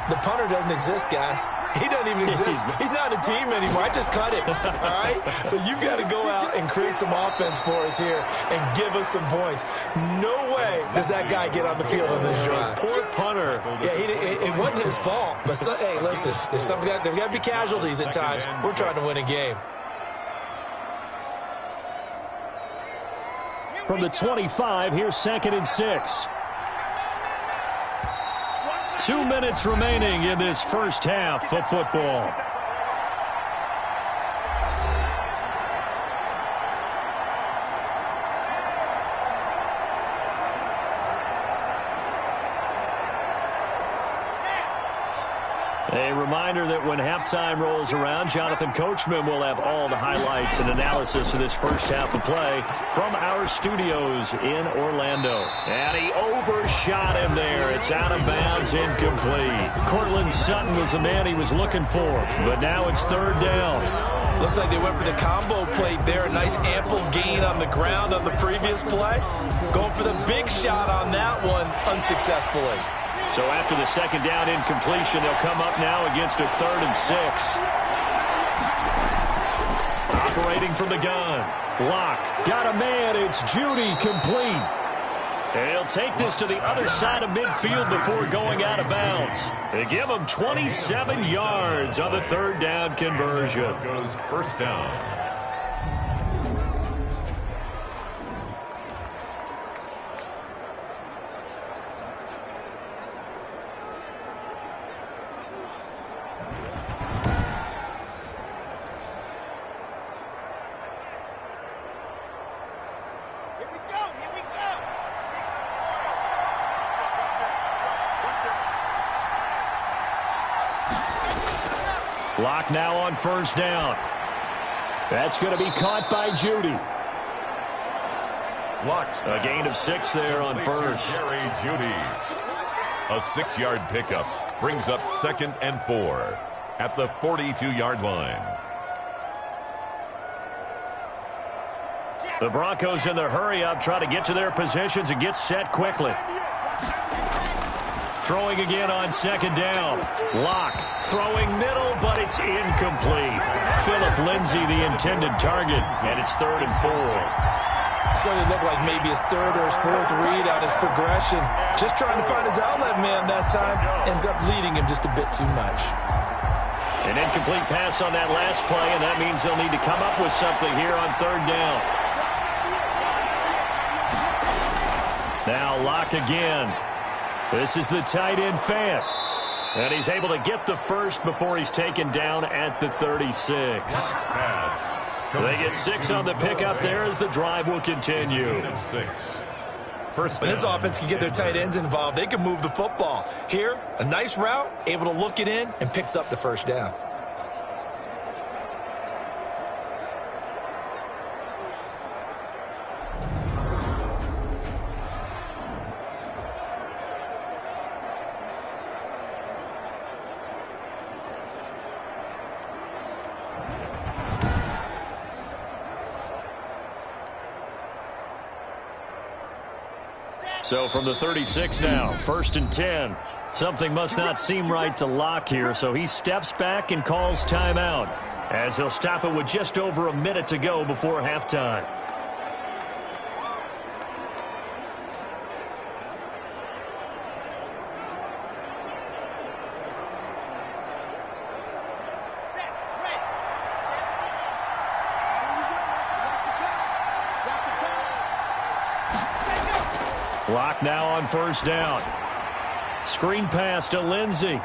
The punter doesn't exist, guys. He doesn't even exist. He's not a team anymore. I just cut him, all right? So you've got to go out and create some offense for us here and give us some points. No way does that guy get on the field on this drive. Poor punter. Yeah, it wasn't his fault. But, hey, listen, there's got to be casualties at times. We're trying to win a game. From the 25, here's 2nd and 6. 2 minutes remaining in this first half of football. A reminder that when halftime rolls around, Jonathan Coachman will have all the highlights and analysis of this first half of play from our studios in Orlando. And he overshot him there. It's out of bounds, incomplete. Cortland Sutton was the man he was looking for, but now it's 3rd down. Looks like they went for the combo plate there. A nice ample gain on the ground on the previous play. Going for the big shot on that one unsuccessfully. So after the 2nd down incompletion, they'll come up now against a 3rd and 6. Operating from the gun. Locke got a man. It's Judy complete. And he'll take this to the other side of midfield before going out of bounds. They give him 27 yards on the 3rd down conversion. Goes 1st down. Locke now on 1st down. That's going to be caught by Judy. A gain of 6 there on 1st. Jerry Judy. A 6-yard pickup brings up 2nd and 4 at the 42-yard line. The Broncos in their hurry-up try to get to their positions and get set quickly. Throwing again on 2nd down. Locke throwing middle, but it's incomplete. Philip Lindsay, the intended target, and it's 3rd and 4. So it looked like maybe his 3rd or his 4th read on his progression. Just trying to find his outlet man that time. Ends up leading him just a bit too much. An incomplete pass on that last play, and that means they'll need to come up with something here on 3rd down. Now Locke again. This is the tight end Fant. And he's able to get the first before he's taken down at the 36. They get 6 on the pickup there as the drive will continue. When this offense can get their tight ends involved, they can move the football. Here, a nice route, able to look it in, and picks up the 1st down. So from the 36 now, 1st and 10. Something must not seem right to Locke here, so he steps back and calls timeout, as he'll stop it with just over a minute to go before halftime. Clock now on first down. Screen pass to Lindsey.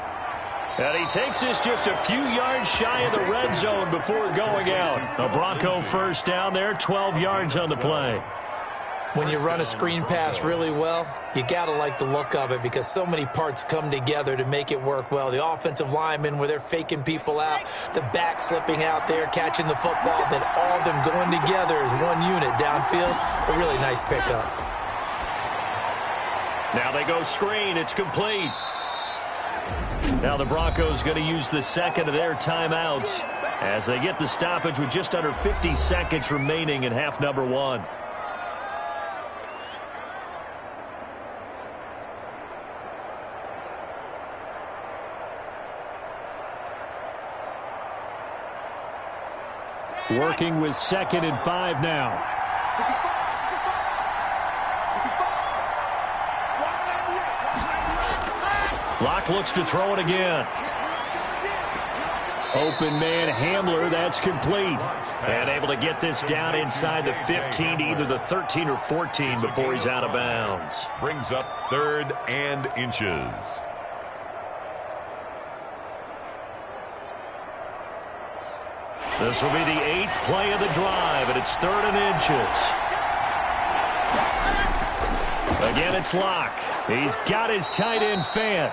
And he takes this just a few yards shy of the red zone before going out. A Bronco first down there, 12 yards on the play. When you run a screen pass really well, you got to like the look of it because so many parts come together to make it work well. The offensive linemen, where they're faking people out, the back slipping out there, catching the football, then all of them going together as one unit downfield. A really nice pickup. Now they go screen. It's complete. Now the Broncos going to use the second of their timeouts as they get the stoppage with just under 50 seconds remaining in half number 1. Working with 2nd and 5 now. Locke looks to throw it again. Open man Hamler, that's complete. And able to get this down inside the 15 to either the 13 or 14 before he's out of bounds. Brings up 3rd and inches. This will be the 8th play of the drive, and it's 3rd and inches. Again, it's Locke. He's got his tight end Fant.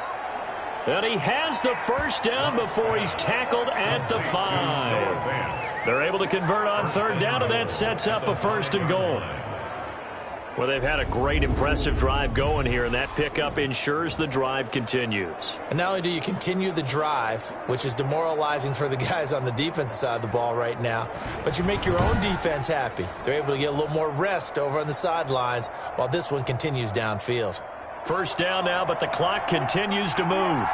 And he has the first down before he's tackled at the 5. They're able to convert on 3rd down, and that sets up a 1st and goal. Well, they've had a great, impressive drive going here, and that pickup ensures the drive continues. And not only do you continue the drive, which is demoralizing for the guys on the defensive side of the ball right now, but you make your own defense happy. They're able to get a little more rest over on the sidelines while this one continues downfield. First down now, but the clock continues to move.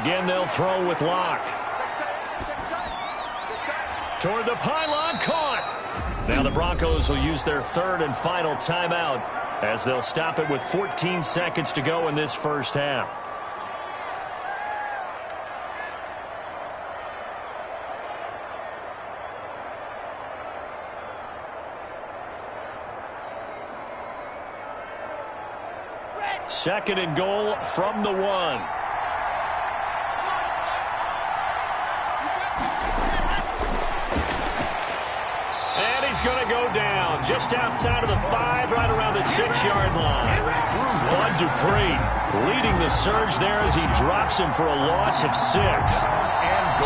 Again, they'll throw with Locke. Toward the pylon, caught. Now the Broncos will use their 3rd and final timeout as they'll stop it with 14 seconds to go in this first half. Second and goal from the 1. He's going to go down just outside of the 5, right around the 6-yard line. Bud Dupree leading the surge there as he drops him for a loss of 6.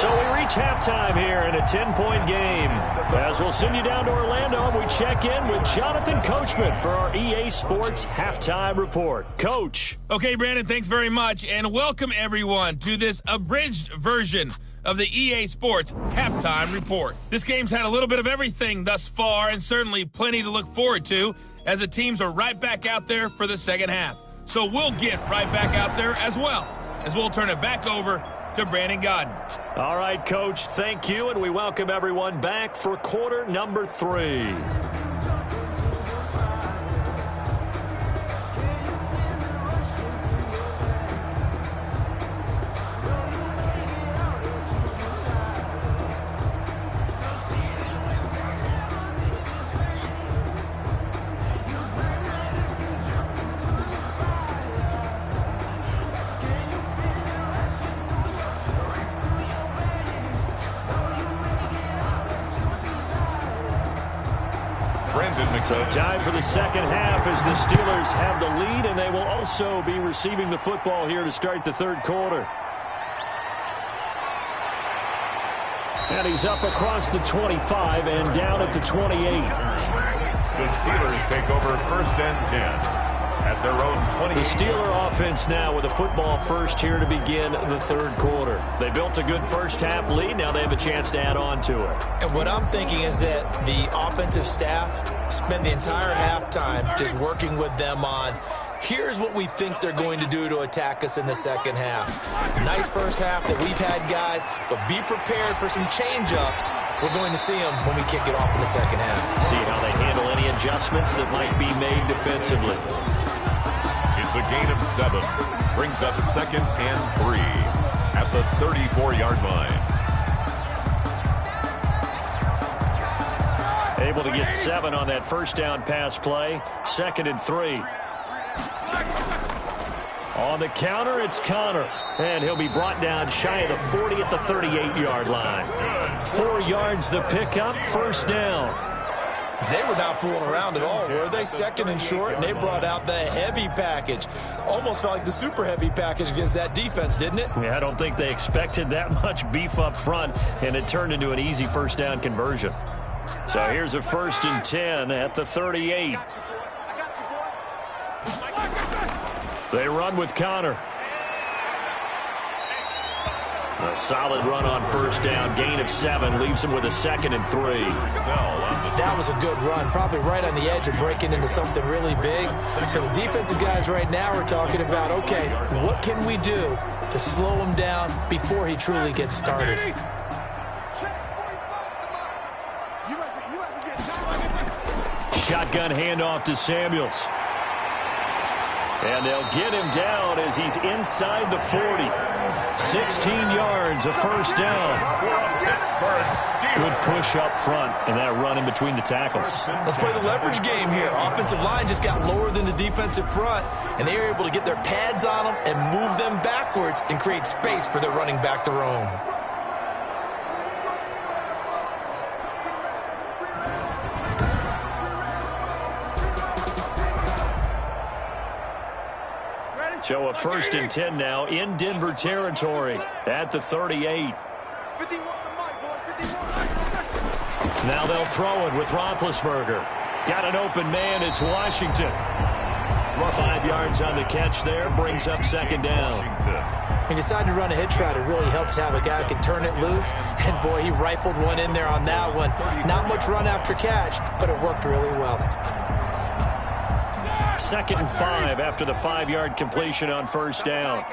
So we reach halftime here in a 10-point game. As we'll send you down to Orlando, and we check in with Jonathan Coachman for our EA Sports Halftime Report. Coach. Okay, Brandon, thanks very much, and welcome everyone to this abridged version of the EA Sports Halftime Report. This game's had a little bit of everything thus far, and certainly plenty to look forward to as the teams are right back out there for the second half. So we'll get right back out there as well, as we'll turn it back over to Brandon Godden. All right, Coach, thank you, and we welcome everyone back for quarter number 3. So time for the second half as the Steelers have the lead, and they will also be receiving the football here to start the 3rd quarter. And he's up across the 25 and down at the 28. The Steelers take over 1st and 10 at their own 20. The Steeler offense now with a football first here to begin the 3rd quarter. They built a good first half lead. Now they have a chance to add on to it. And what I'm thinking is that the offensive staff spend the entire halftime just working with them on, here's what we think they're going to do to attack us in the second half. Nice first half that we've had, guys, but be prepared for some change-ups. We're going to see them when we kick it off in the second half. See how they handle any adjustments that might be made defensively. It's a gain of 7. Brings up 2nd and 3 at the 34-yard line. Able to get 7 on that first down pass play. 2nd and 3. On the counter, it's Connor. And he'll be brought down shy of the 40 at the 38-yard line. 4 yards the pickup, first down. They were not fooling around at all, were they? 2nd and short, and they brought out the heavy package. Almost felt like the super heavy package against that defense, didn't it? Yeah, I don't think they expected that much beef up front, and it turned into an easy first down conversion. So here's a 1st and 10 at the 38. They run with Connor. A solid run on first down. Gain of 7 leaves him with a 2nd and 3. That was a good run. Probably right on the edge of breaking into something really big. So the defensive guys right now are talking about, okay, what can we do to slow him down before he truly gets started? Shotgun handoff to Samuels. And they'll get him down as he's inside the 40. 16 yards, a first down. Good push up front and that run in between the tackles. Let's play the leverage game here. Offensive line just got lower than the defensive front, and they were able to get their pads on them and move them backwards and create space for their running back to roam. So a 1st and 10 now in Denver territory at the 38. Now they'll throw it with Roethlisberger. Got an open man. It's Washington. 5 yards on the catch there. Brings up 2nd down. He decided to run a hitch route. It really helped to have a guy who can turn it loose. And, boy, he rifled one in there on that one. Not much run after catch, but it worked really well. 2nd and 5 after the 5-yard completion on first down.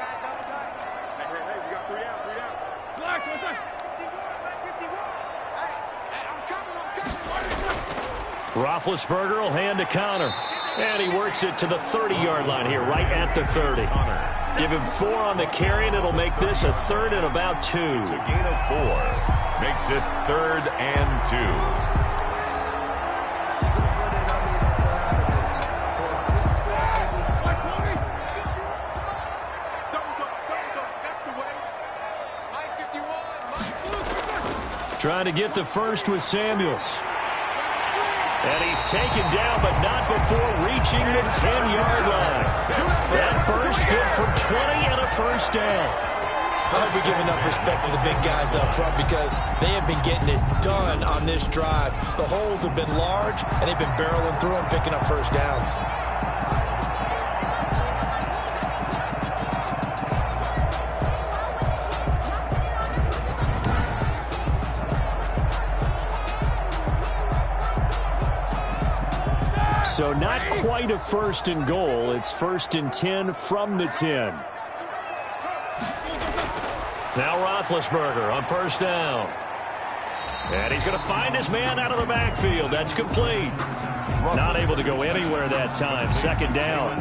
Roethlisberger will hand to Connor. And he works it to the 30-yard line here, right at the 30. Give him 4 on the carry, and it'll make this a 3rd and about 2. It's a gain of 4. Makes it 3rd and 2. Trying to get the first with Samuels. And he's taken down, but not before reaching the 10-yard line. That burst good for 20 and a first down. I hope we give enough respect to the big guys up front because they have been getting it done on this drive. The holes have been large, and they've been barreling through them, picking up first downs. So not quite a 1st and goal. It's 1st and 10 from the 10. Now Roethlisberger on first down. And he's going to find his man out of the backfield. That's complete. Not able to go anywhere that time. 2nd down.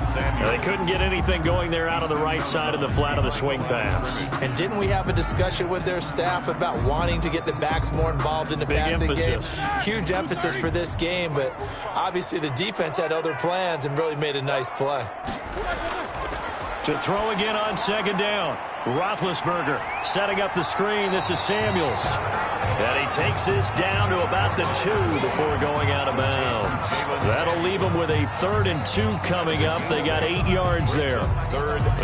They couldn't get anything going there out of the right side of the flat of the swing pass. And didn't we have a discussion with their staff about wanting to get the backs more involved in the passing game? Huge emphasis for this game, but obviously the defense had other plans and really made a nice play. To throw again on 2nd down. Roethlisberger setting up the screen. This is Samuels. And he takes this down to about the 2 before going out of bounds. That'll leave him with a 3rd and 2 coming up. They got 8 yards there.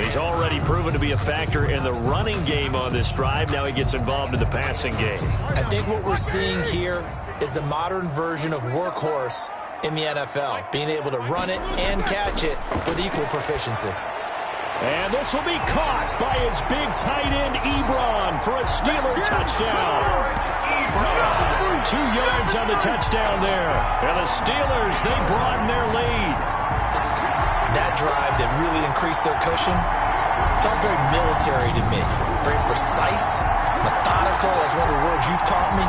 He's already proven to be a factor in the running game on this drive. Now he gets involved in the passing game. I think what we're seeing here is the modern version of workhorse in the NFL, being able to run it and catch it with equal proficiency. And this will be caught by his big tight end, Ebron, for a Steeler touchdown. 2 yards on the touchdown there. And the Steelers, they broaden their lead. That drive that really increased their cushion felt very military to me. Very precise, methodical, that's one of the words you've taught me.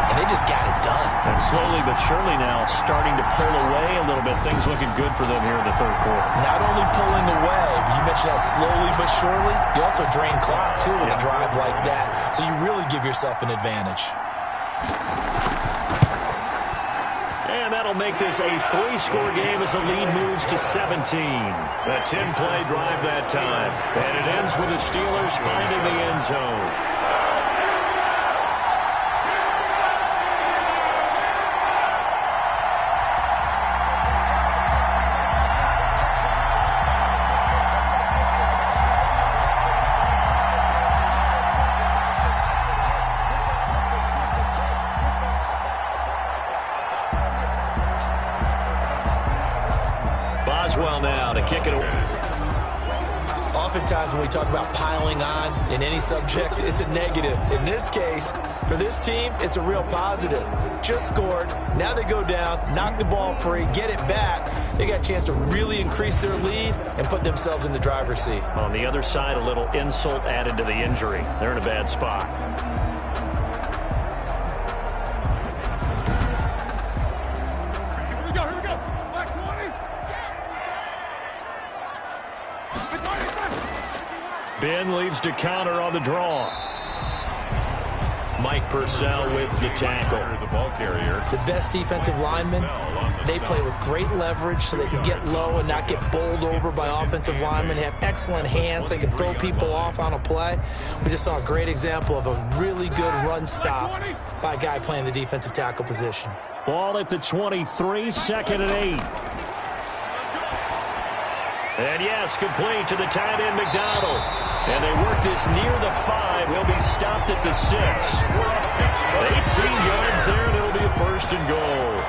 And they just got it done. And slowly but surely now starting to pull away a little bit. Things looking good for them here in the 3rd quarter. Not only pulling away, but you mentioned that slowly but surely. You also drain clock, too, with a drive like that. So you really give yourself an advantage. And that'll make this a 3-score game as the lead moves to 17. A 10-play drive that time. And it ends with the Steelers finding the end zone. Boswell now to kick it away. Oftentimes when we talk about piling on in any subject, it's a negative. In this case, for this team, it's a real positive. Just scored. Now they go down, knock the ball free, get it back. They got a chance to really increase their lead and put themselves in the driver's seat. On the other side, a little insult added to the injury. They're in a bad spot. Ben leaves to counter on the draw. Mike Purcell with the tackle. The ball carrier. The best defensive linemen, they play with great leverage so they can get low and not get bowled over by offensive linemen. They have excellent hands. They can throw people off on a play. We just saw a great example of a really good run stop by a guy playing the defensive tackle position. Ball at the 23, 2nd and 8. And yes, complete to the tight end, McDonald. And they work this near the 5. He'll be stopped at the 6. 18 yards there, and it'll be a 1st and goal.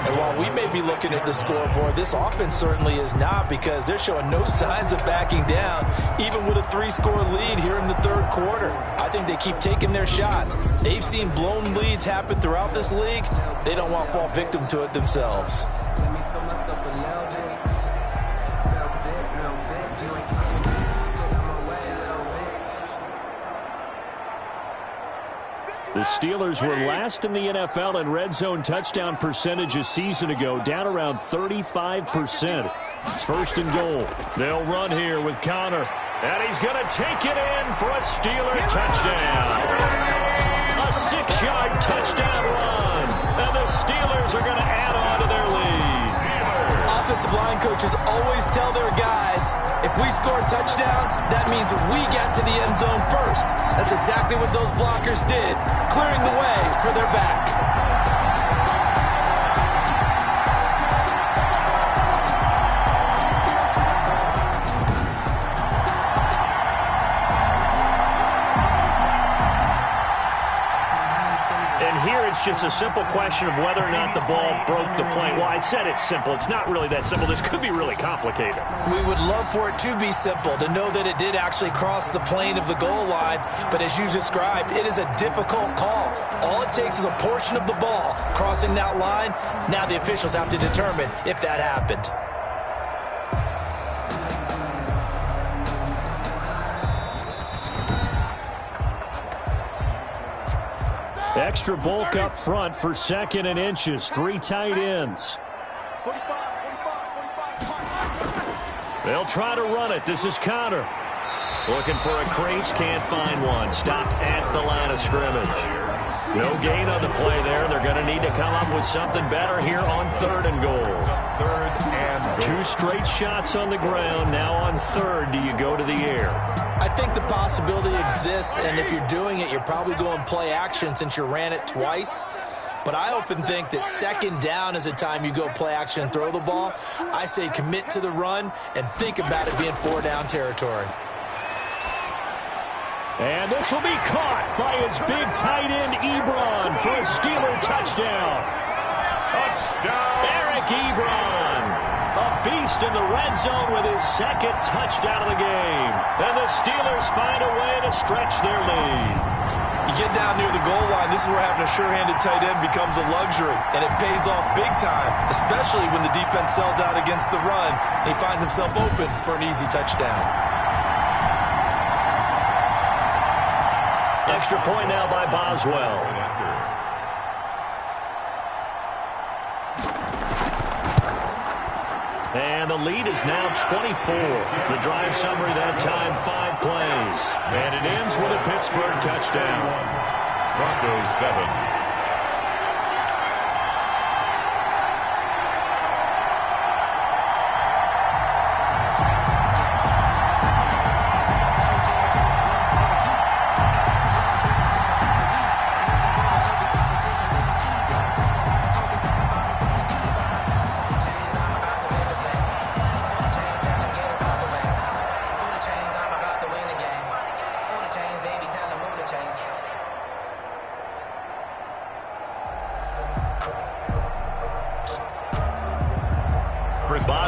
And while we may be looking at the scoreboard, this offense certainly is not, because they're showing no signs of backing down, even with a 3-score lead here in the 3rd quarter. I think they keep taking their shots. They've seen blown leads happen throughout this league. They don't want to fall victim to it themselves. The Steelers were last in the NFL in red zone touchdown percentage a season ago, down around 35%. It's 1st and goal. They'll run here with Connor. And he's going to take it in for a Steeler touchdown. A 6-yard touchdown run. And the Steelers are going to add on to their lead. Offensive line coaches always tell their guys, if we score touchdowns, that means we get to the end zone first. That's exactly what those blockers did, clearing the way for their back. It's just a simple question of whether or not the ball broke the plane. Well, I said it's simple. It's not really that simple. This could be really complicated. We would love for it to be simple, to know that it did actually cross the plane of the goal line. But as you described, it is a difficult call. All it takes is a portion of the ball crossing that line. Now the officials have to determine if that happened. Extra bulk up front for 2nd and inches. 3 tight ends. They'll try to run it. This is Connor. Looking for a crease. Can't find one. Stopped at the line of scrimmage. No gain on the play there. They're going to need to come up with something better here on 3rd and goal. 3rd and goal. 2 straight shots on the ground. Now on 3rd, do you go to the air? I think the possibility exists, and if you're doing it, you're probably going play action since you ran it twice. But I often think that 2nd down is a time you go play action and throw the ball. I say commit to the run and think about it being 4-down territory. And this will be caught by his big tight end, Ebron, for a Steeler touchdown. Touchdown! Eric Ebron, a beast in the red zone with his 2nd touchdown of the game. And the Steelers find a way to stretch their lead. You get down near the goal line, this is where having a sure-handed tight end becomes a luxury, and it pays off big time, especially when the defense sells out against the run, and he finds himself open for an easy touchdown. Extra point now by Boswell. And the lead is now 24. The drive summary that time, 5 plays. And it ends with a Pittsburgh touchdown. Broncos 7.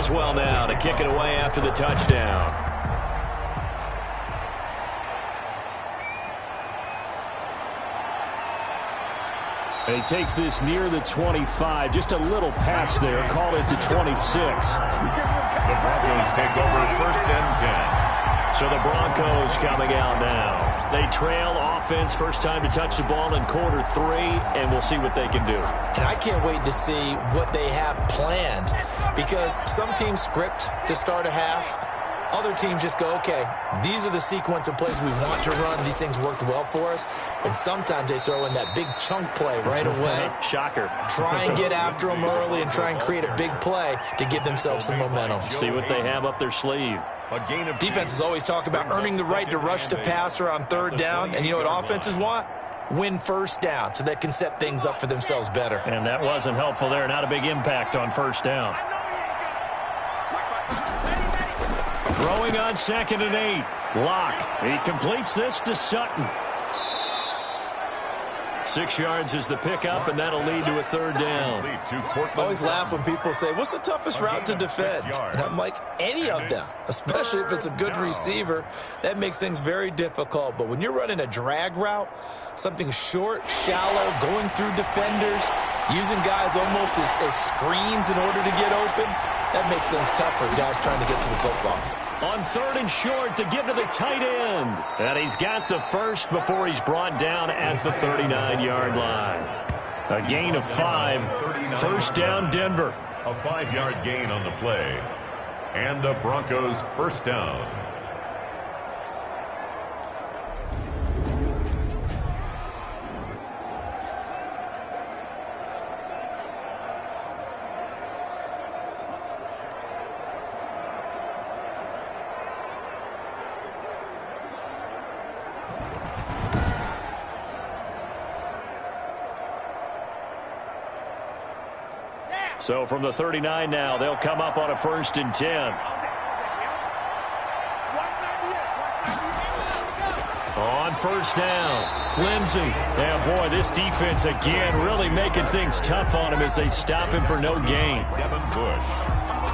as well now to kick it away after the touchdown. And he takes this near the 25. Just a little pass there. Called it the 26. The Broncos take over 1st and 10. So the Broncos coming out now. They trail offense, first time to touch the ball in quarter 3, and we'll see what they can do. And I can't wait to see what they have planned, because some teams script to start a half. Other teams just go, okay, these are the sequence of plays we want to run. These things worked well for us. And sometimes they throw in that big chunk play right away. Shocker. Try and get after them early and try and create a big play to give themselves some momentum. See what they have up their sleeve. Defenses always talk about earning the right to rush the passer on 3rd down. And you know what offenses want? Win 1st down so they can set things up for themselves better. And that wasn't helpful there. Not a big impact on 1st down. Throwing on 2nd and 8. Locke. He completes this to Sutton. 6 yards is the pickup, and that'll lead to a 3rd down. I always laugh when people say, what's the toughest route to defend? And I'm like, any of them, especially if it's a good receiver. That makes things very difficult. But when you're running a drag route, something short, shallow, going through defenders, using guys almost as screens in order to get open, that makes things tough for guys trying to get to the football. On 3rd and short to give to the tight end. And he's got the first before he's brought down at the 39-yard line. A gain of 5. 1st down, Denver. A 5-yard gain on the play. And the Broncos 1st down. So from the 39 now, they'll come up on a 1st and 10. On 1st down, Lindsey. And boy, this defense again really making things tough on him as they stop him for no gain.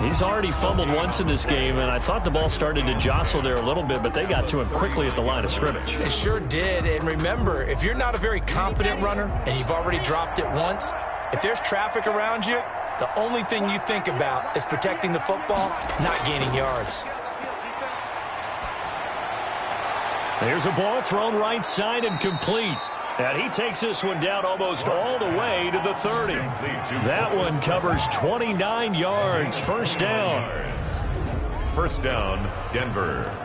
He's already fumbled once in this game, and I thought the ball started to jostle there a little bit, but they got to him quickly at the line of scrimmage. They sure did. And remember, if you're not a very confident runner and you've already dropped it once, if there's traffic around you, the only thing you think about is protecting the football, not gaining yards. There's a ball thrown right side and complete. And he takes this one down almost all the way to the 30. That one covers 29 yards. 1st down. 1st down, Denver.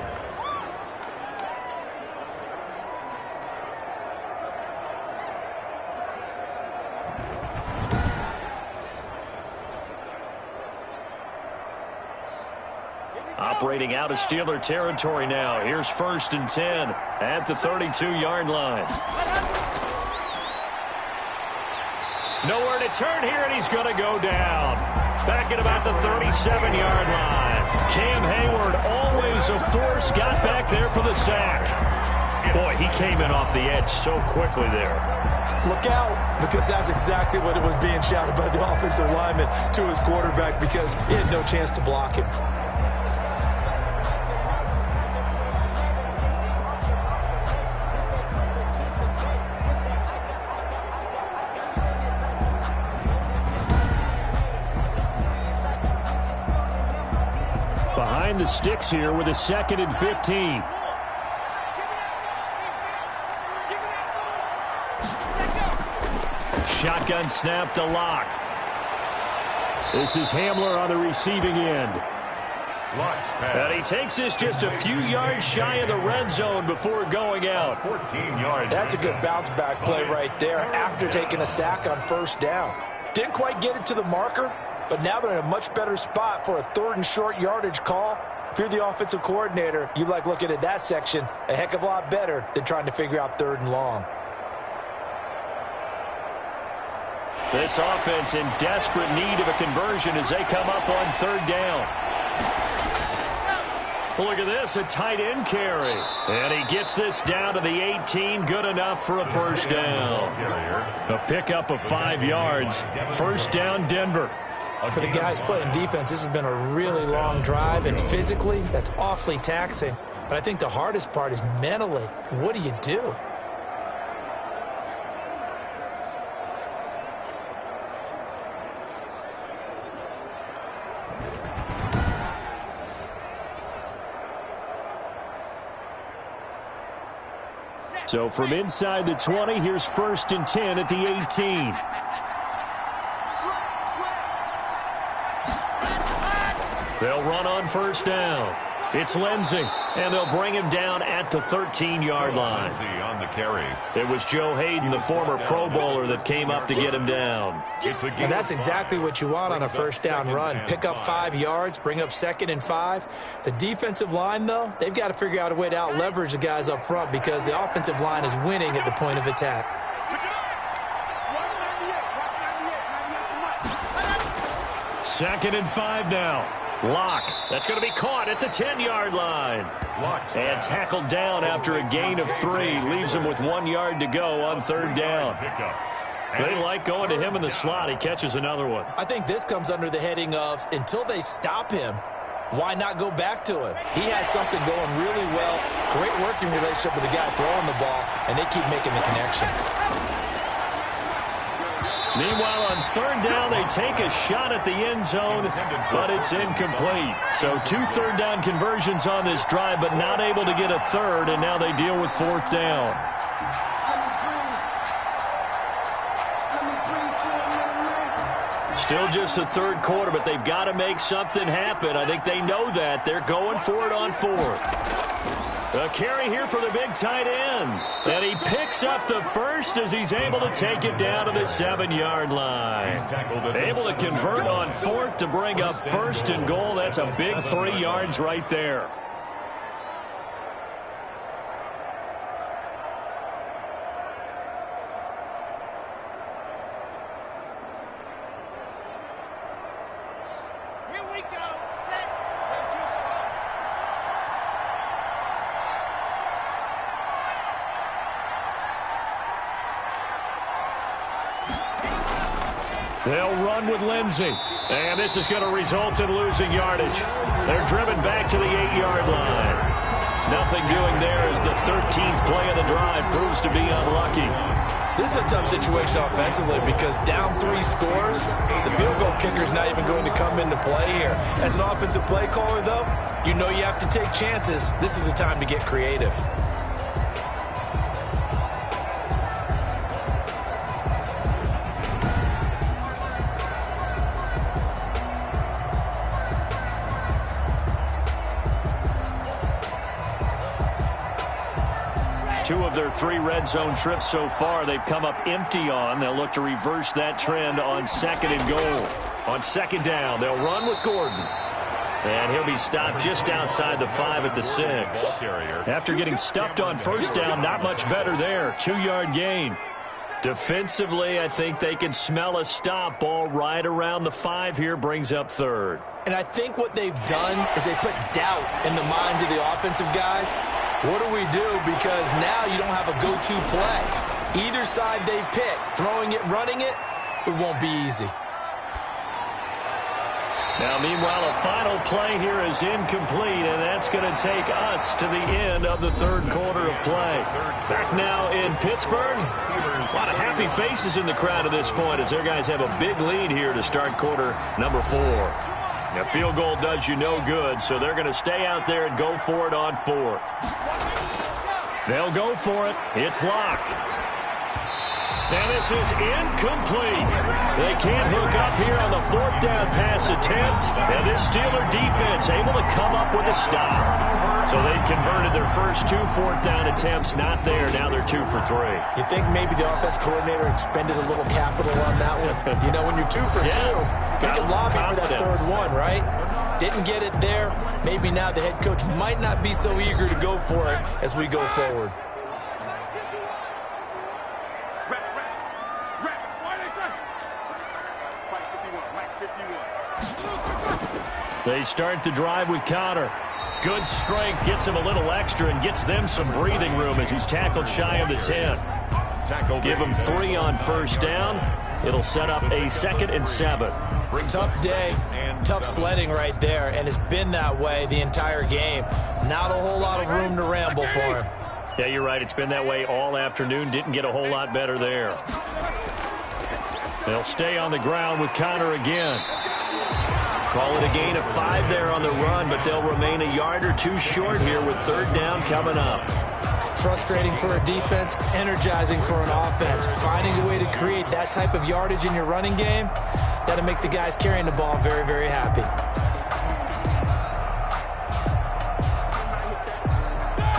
Operating out of Steeler territory now. Here's 1st and 10 at the 32-yard line. Nowhere to turn here, and he's going to go down. Back at about the 37-yard line. Cam Hayward, always a force, got back there for the sack. Boy, he came in off the edge so quickly there. Look out, because that's exactly what it was being shouted by the offensive lineman to his quarterback, because he had no chance to block him. The sticks here with a 2nd and 15. Shotgun snap to Locke. This is Hamler on the receiving end. And he takes this just a few yards shy of the red zone before going out. 14 yards. That's a good bounce back play right there after taking a sack on 1st down. Didn't quite get it to the marker, but now they're in a much better spot for a 3rd and short yardage call. If you're the offensive coordinator, you like looking at that section a heck of a lot better than trying to figure out 3rd and long. This offense in desperate need of a conversion as they come up on 3rd down. Look at this, a tight end carry. And he gets this down to the 18, good enough for a 1st down. A pickup of 5 yards. 1st down, Denver. For the guys playing defense, this has been a really long drive, and physically, that's awfully taxing. But I think the hardest part is mentally. What do you do? So from inside the 20, here's 1st and 10 at the 18. They'll run on 1st down. It's Lindsey, and they'll bring him down at the 13-yard line. On the carry. It was Joe Hayden, the former Pro Bowler, that came up to get him down. And that's exactly what you want on a 1st down run. Pick up 5 yards, bring up 2nd and 5. The defensive line, though, they've got to figure out a way to out-leverage the guys up front because the offensive line is winning at the point of attack. 2nd and 5 now. Lock. That's going to be caught at the 10-yard line. And tackled down after a gain of 3. Leaves him with 1 yard to go on 3rd down. They like going to him in the slot. He catches another one. I think this comes under the heading of until they stop him, why not go back to him? He has something going really well. Great working relationship with the guy throwing the ball, and they keep making the connection. Meanwhile, on 3rd down, they take a shot at the end zone, but it's incomplete. So 2 3rd down conversions on this drive, but not able to get a 3rd, and now they deal with 4th down. Still just the 3rd quarter, but they've got to make something happen. I think they know that. They're going for it on 4th. A carry here for the big tight end. And he picks up the 1st as he's able to take it down to the 7-yard line. Able to convert on 4th to bring up 1st and goal. That's a big 3 yards right there. Here we go. Set. They'll run with Lindsey. And this is going to result in losing yardage. They're driven back to the 8-yard line. Nothing doing there as the 13th play of the drive proves to be unlucky. This is a tough situation offensively because down 3 scores, the field goal kicker's not even going to come into play here. As an offensive play caller, though, you know you have to take chances. This is a time to get creative. Two of their 3 red zone trips so far, they've come up empty on. They'll look to reverse that trend on 2nd and goal. On 2nd down, they'll run with Gordon. And he'll be stopped just outside the 5 at the 6. After getting stuffed on 1st down, not much better there. 2-yard gain. Defensively, I think they can smell a stop. Ball right around the 5 here, brings up 3rd. And I think what they've done is they put doubt in the minds of the offensive guys. What do we do? Because now you don't have a go-to play. Either side they pick, throwing it, running it, it won't be easy. Now, meanwhile, a final play here is incomplete, and that's going to take us to the end of the 3rd quarter of play. Back now in Pittsburgh. A lot of happy faces in the crowd at this point as their guys have a big lead here to start quarter number 4. A field goal does you no good, so they're going to stay out there and go for it on 4th. They'll go for it. It's Lock. And this is incomplete. They can't hook up here on the 4th down pass attempt. And this Steeler defense able to come up with a stop. So they've converted their first 2 4th down attempts. Not there. Now they're 2 for 3. You think maybe the offense coordinator expended a little capital on that one? You know, when you're 2 for 2, you can lobby for that 3rd one, right? Didn't get it there. Maybe now the head coach might not be so eager to go for it as we go forward. They start the drive with Connor. Good strength, gets him a little extra and gets them some breathing room as he's tackled shy of the 10. Give him 3 on 1st down. It'll set up a 2nd and 7. Tough day, tough sledding right there, and it's been that way the entire game. Not a whole lot of room to ramble for him. Yeah, you're right. It's been that way all afternoon. Didn't get a whole lot better there. They'll stay on the ground with Connor again. Call it a gain of 5 there on the run, but they'll remain a yard or two short here with third down coming up. Frustrating for a defense, energizing for an offense. Finding a way to create that type of yardage in your running game, that'll make the guys carrying the ball very, very happy.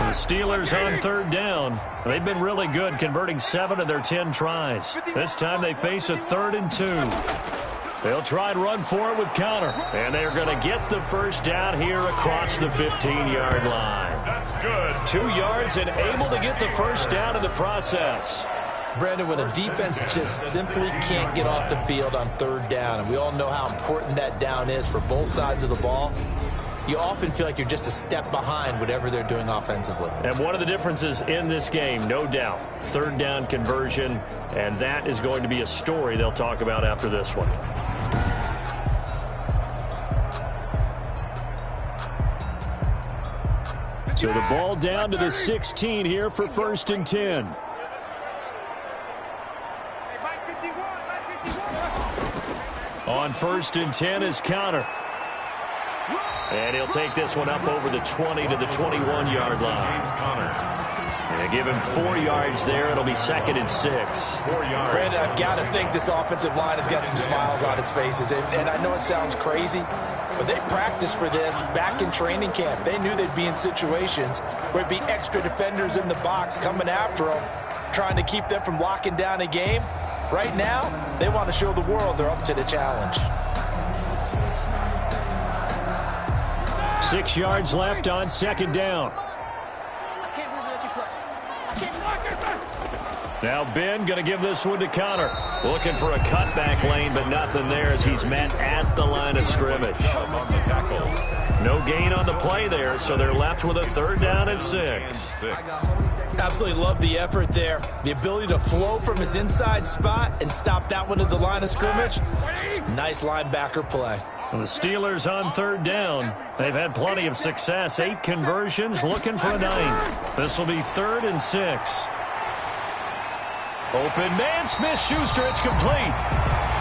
The Steelers on third down. They've been really good, converting 7 of their 10 tries. This time they face a 3rd and 2. They'll try and run for it with Connor. And they're going to get the first down here across the 15-yard line. That's good. 2 yards and able to get the first down in the process. Brandon, when a defense just simply can't get off the field on third down, and we all know how important that down is for both sides of the ball, you often feel like you're just a step behind whatever they're doing offensively. And one of the differences in this game, no doubt, third down conversion, and that is going to be a story they'll talk about after this one. So the ball down to the 16 here for 1st and 10. On 1st and 10 is Connor. And he'll take this one up over the 20 to the 21-yard line. And give him 4 yards there. It'll be 2nd and 6. 4 yards. Brandon, I've got to think this offensive line has got some smiles on its faces. And I know it sounds crazy, but they practiced for this back in training camp. They knew they'd be in situations where it'd be extra defenders in the box coming after them, trying to keep them from locking down a game. Right now, they want to show the world they're up to the challenge. 6 yards left on 2nd down. Now Ben going to give this one to Connor. Looking for a cutback lane, but nothing there as he's met at the line of scrimmage. No gain on the play there, so they're left with a 3rd down and 6. Absolutely love the effort there. The ability to flow from his inside spot and stop that one at the line of scrimmage. Nice linebacker play. The Steelers on 3rd down. They've had plenty of success. 8 conversions, looking for a 9th. This will be 3rd and 6. Open man, Smith-Schuster, it's complete.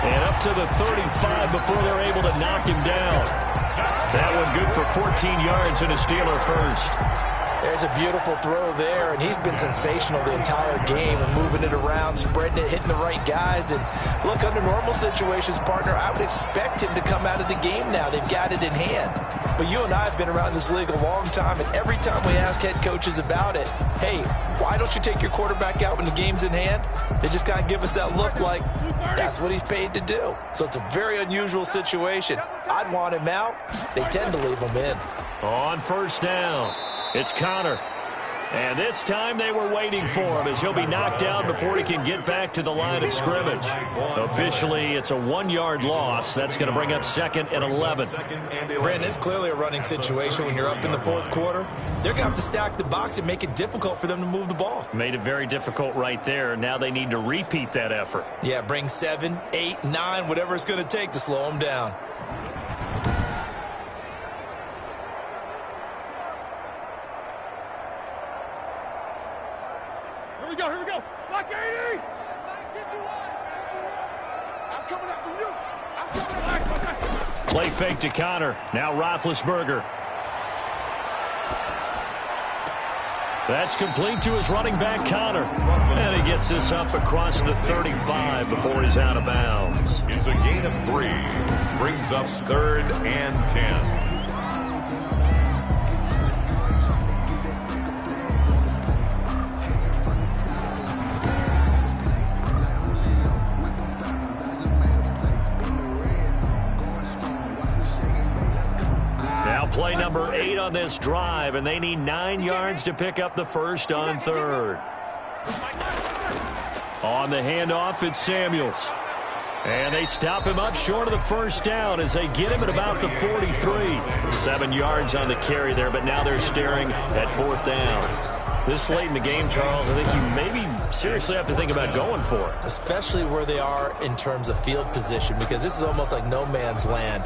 And up to the 35 before they're able to knock him down. That one good for 14 yards and a Steeler first. There's a beautiful throw there, and he's been sensational the entire game and moving it around, spreading it, hitting the right guys. And look, under normal situations, partner, I would expect him to come out of the game now. They've got it in hand. But you and I have been around this league a long time, and every time we ask head coaches about it, hey, why don't you take your quarterback out when the game's in hand? They just kind of give us that look like that's what he's paid to do. So it's a very unusual situation. I'd want him out. They tend to leave him in. On 1st down, it's Connor. And this time they were waiting for him as he'll be knocked down before he can get back to the line of scrimmage. Officially, it's a 1-yard loss. That's going to bring up 2nd and 11. Brandon, it's clearly a running situation when you're up in the 4th quarter. They're going to have to stack the box and make it difficult for them to move the ball. Made it very difficult right there. Now they need to repeat that effort. Yeah, bring 7, 8, 9, whatever it's going to take to slow them down. Here we go. Spot 80. I'm coming after you. I'm coming after you. Play fake to Connor. Now Roethlisberger. That's complete to his running back, Connor. And he gets this up across the 35 before he's out of bounds. It's a gain of 3. Brings up 3rd and 10. Play number 8 on this drive, and they need 9 yards to pick up the first on 3rd. On the handoff, it's Samuels. And they stop him up short of the first down as they get him at about the 43. 7 yards on the carry there, but now they're staring at 4th down. This late in the game, Charles, I think you maybe seriously have to think about going for it. Especially where they are in terms of field position, because this is almost like no man's land.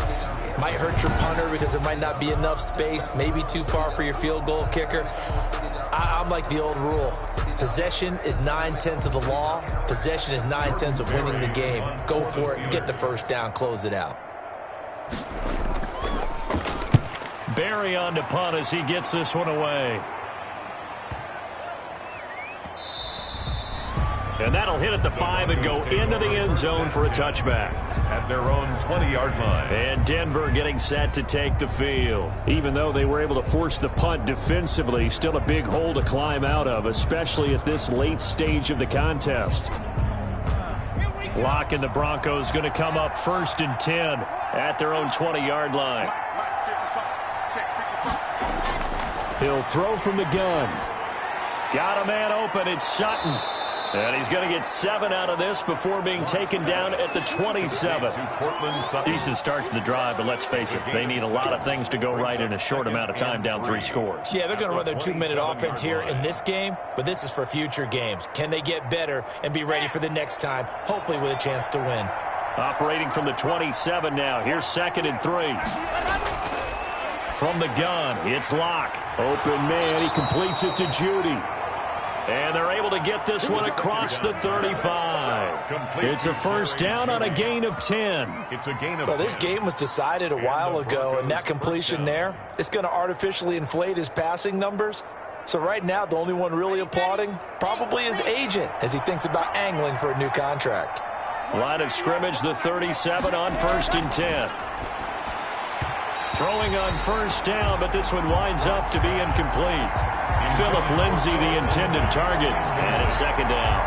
Might hurt your punter because there might not be enough space, maybe too far for your field goal kicker. I'm like the old rule. Possession is 9/10 of the law. Possession is 9/10 of winning the game. Go for it, get the first down, close it out. Barry on to punt as he gets this one away. And that'll hit at the 5 and go into the end zone for a touchback. At their own 20-yard line. And Denver getting set to take the field. Even though they were able to force the punt defensively, still a big hole to climb out of, especially at this late stage of the contest. Locke and the Broncos going to come up 1st and 10 at their own 20-yard line. He'll throw from the gun. Got a man open. It's Sutton. And he's going to get 7 out of this before being taken down at the 27. Decent start to the drive, but let's face it, they need a lot of things to go right in a short amount of time, down 3 scores. Yeah, they're going to run their 2-minute offense here in this game, but this is for future games. Can they get better and be ready for the next time, hopefully with a chance to win? Operating from the 27 now. Here's 2nd and 3. From the gun, it's Locke. Open man, he completes it to Judy. And they're able to get this one across the 35. It's a first down on a gain of 10. It's a gain of 10. Well, this game was decided a while ago, and that completion there, it's going to artificially inflate his passing numbers. So right now, the only one really applauding probably his agent as he thinks about angling for a new contract. Line of scrimmage, the 37 on 1st and 10. Throwing on first down, but this one winds up to be incomplete. Philip Lindsay, the intended target, and it's 2nd down.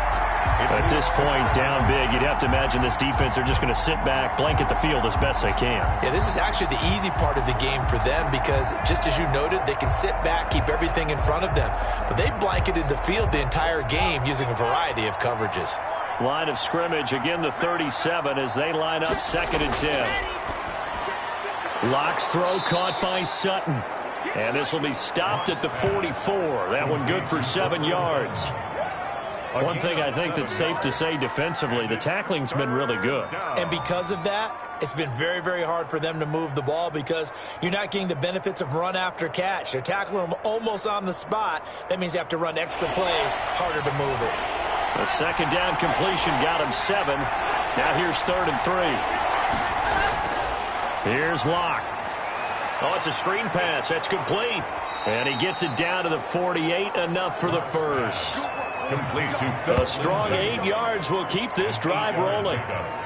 At this point, down big, you'd have to imagine this defense are just going to sit back, blanket the field as best they can. Yeah, this is actually the easy part of the game for them because, just as you noted, they can sit back, keep everything in front of them. But they blanketed the field the entire game using a variety of coverages. Line of scrimmage, again the 37 as they line up 2nd and 10. Locke's throw caught by Sutton. And this will be stopped at the 44. That one good for 7 yards. One thing I think that's safe to say defensively, the tackling's been really good. And because of that, it's been very, very hard for them to move the ball because you're not getting the benefits of run after catch. They're tackling them almost on the spot. That means you have to run extra plays, harder to move it. The 2nd down completion got him 7. Now here's 3rd and 3. Here's Locke. Oh, it's a screen pass. That's complete. And he gets it down to the 48, enough for the first. Complete to a strong 8 yards will keep this drive rolling.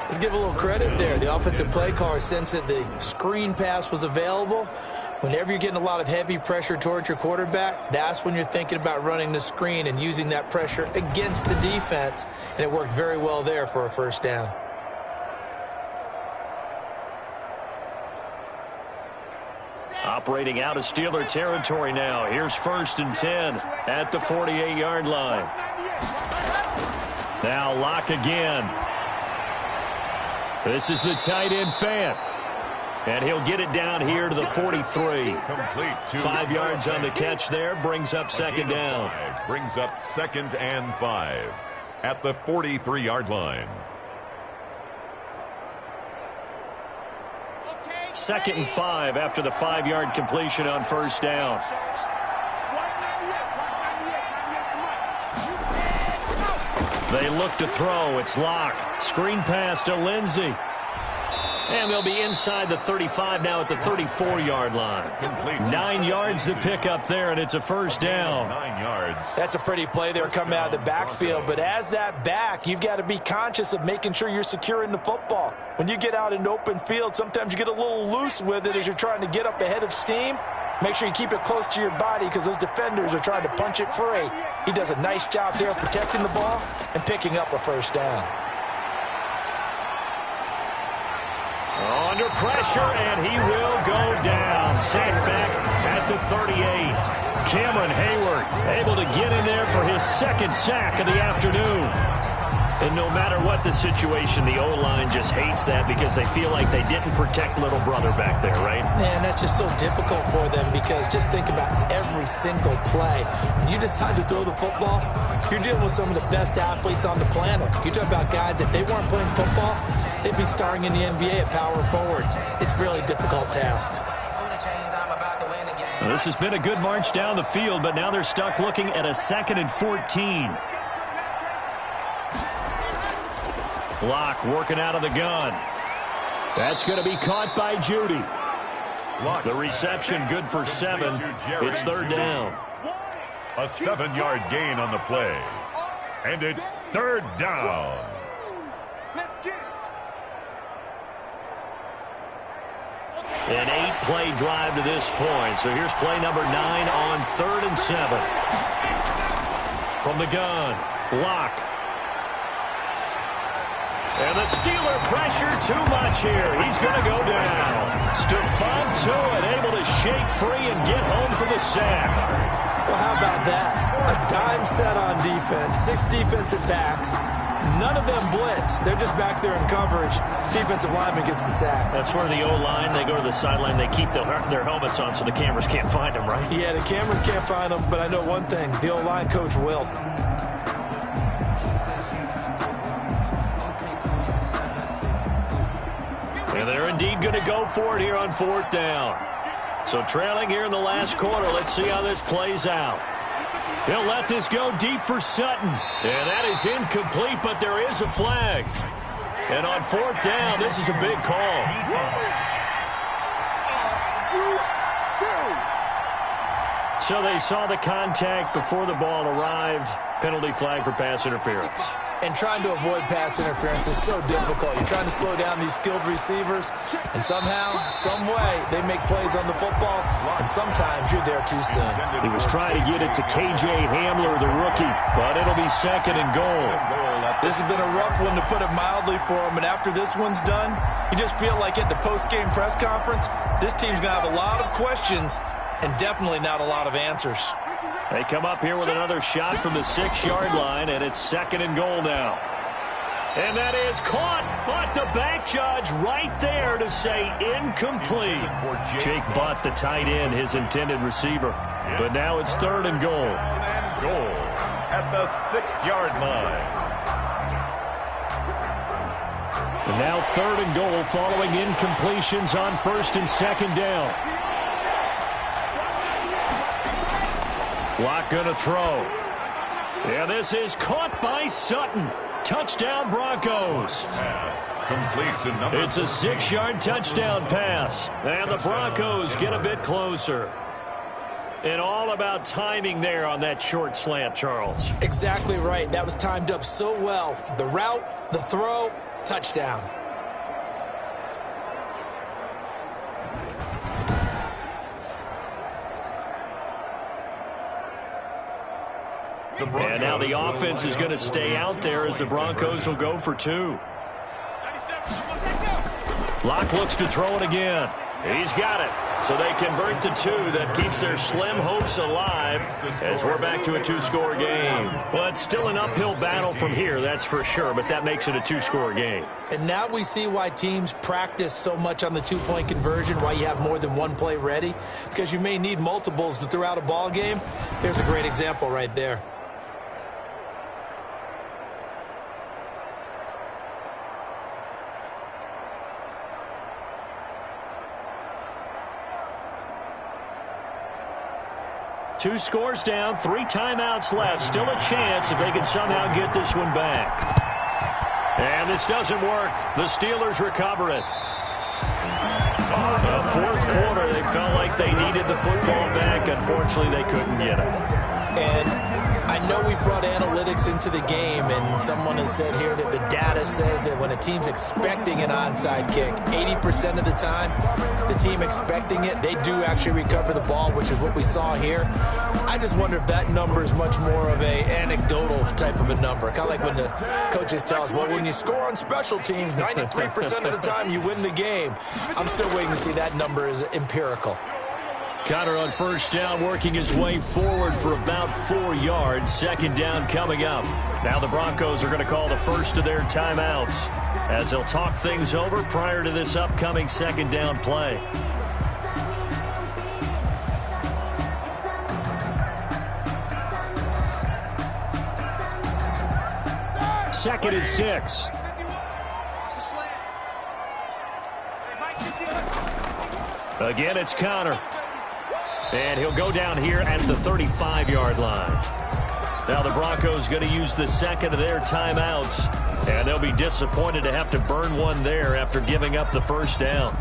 Let's give a little credit there. The offensive play caller sensed that the screen pass was available. Whenever you're getting a lot of heavy pressure towards your quarterback, that's when you're thinking about running the screen and using that pressure against the defense. And it worked very well there for a first down. Operating out of Steeler territory now. Here's 1st and 10 at the 48-yard line. Now Locke again. This is the tight end Fant. And he'll get it down here to the 43. 5 yards on the catch there. Brings up 2nd down. Brings up 2nd and 5 at the 43-yard line. 2nd and 5 after the 5-yard completion on first down. They look to throw. It's Locke. Screen pass to Lindsay. And they'll be inside the 35 now at the 34-yard line. 9 yards to pick up there, and it's a first down. 9 yards. That's a pretty play there coming out of the backfield. But as that back, you've got to be conscious of making sure you're securing the football. When you get out in open field, sometimes you get a little loose with it as you're trying to get up ahead of steam. Make sure you keep it close to your body because those defenders are trying to punch it free. He does a nice job there protecting the ball and picking up a first down. Under pressure, and he will go down. Sacked back at the 38. Cameron Hayward able to get in there for his 2nd sack of the afternoon. And no matter what the situation, the O-line just hates that because they feel like they didn't protect little brother back there, right? Man, that's just so difficult for them because just think about every single play. When you decide to throw the football, you're dealing with some of the best athletes on the planet. You talk about guys, if they weren't playing football, they'd be starring in the NBA at power forward. It's a really difficult task. Well, this has been a good march down the field, but now they're stuck looking at a 2nd and 14. Locke working out of the gun. That's going to be caught by Judy. The reception good for 7. It's 3rd down. A 7-yard gain on the play. And it's 3rd down. An 8-play drive to this point. So here's play number 9 on 3rd and 7. From the gun, Locke. And the Steeler pressure too much here. He's going to go down. Stephon Tuitt able to shake free and get home for the sack. Well, how about that? A dime set on defense, 6 defensive backs. None of them blitz. They're just back there in coverage. Defensive lineman gets the sack. That's where the O-line, they go to the sideline, they keep their helmets on so the cameras can't find them, right? Yeah, the cameras can't find them, but I know one thing. The O-line coach will. And they're indeed going to go for it here on 4th down. So trailing here in the last quarter. Let's see how this plays out. He'll let this go deep for Sutton. And that is incomplete, but there is a flag. And on 4th down, this is a big call. So they saw the contact before the ball arrived. Penalty flag for pass interference. And trying to avoid pass interference is so difficult. You're trying to slow down these skilled receivers, and somehow, some way, they make plays on the football, and sometimes you're there too soon. He was trying to get it to K.J. Hamler, the rookie, but it'll be 2nd and goal. This has been a rough one, to put it mildly, for him, and after this one's done, you just feel like at the post-game press conference, this team's going to have a lot of questions and definitely not a lot of answers. They come up here with another shot from the 6-yard line, and it's 2nd and goal now. And that is caught, but the back judge right there to say incomplete. Jake Butt, the tight end, his intended receiver. But now it's 3rd and goal. Goal at the 6-yard line. And now 3rd and goal following incompletions on 1st and 2nd down. Locke going to throw. Yeah, this is caught by Sutton. Touchdown, Broncos. It's a 6-yard touchdown pass. And the Broncos get a bit closer. And all about timing there on that short slant, Charles. Exactly right. That was timed up so well. The route, the throw, touchdown. And now the offense is going to stay out there as the Broncos will go for 2. Locke looks to throw it again. He's got it. So they convert the 2. That keeps their slim hopes alive as we're back to a 2-score game. Well, it's still an uphill battle from here, that's for sure, but that makes it a 2-score game. And now we see why teams practice so much on the 2-point conversion, why you have more than one play ready, because you may need multiples to throw out a ball game. There's a great example right there. Two scores down, 3 timeouts left. Still a chance if they can somehow get this one back. And this doesn't work. The Steelers recover it. The 4th quarter, they felt like they needed the football back. Unfortunately, they couldn't get it. And I know we brought analytics into the game, and someone has said here that the data says that when a team's expecting an onside kick, 80% of the time, the team expecting it, they do actually recover the ball, which is what we saw here. I just wonder if that number is much more of a anecdotal type of a number. Kind of like when the coaches tell us, well, when you score on special teams, 93% of the time you win the game. I'm still waiting to see that number is empirical. Connor on first down, working his way forward for about 4 yards. Second down coming up. Now the Broncos are going to call the first of their timeouts as they'll talk things over prior to this upcoming second down play. Second and 6. Again, it's Connor. And he'll go down here at the 35-yard line. Now the Broncos going to use the second of their timeouts. And they'll be disappointed to have to burn one there after giving up the first down.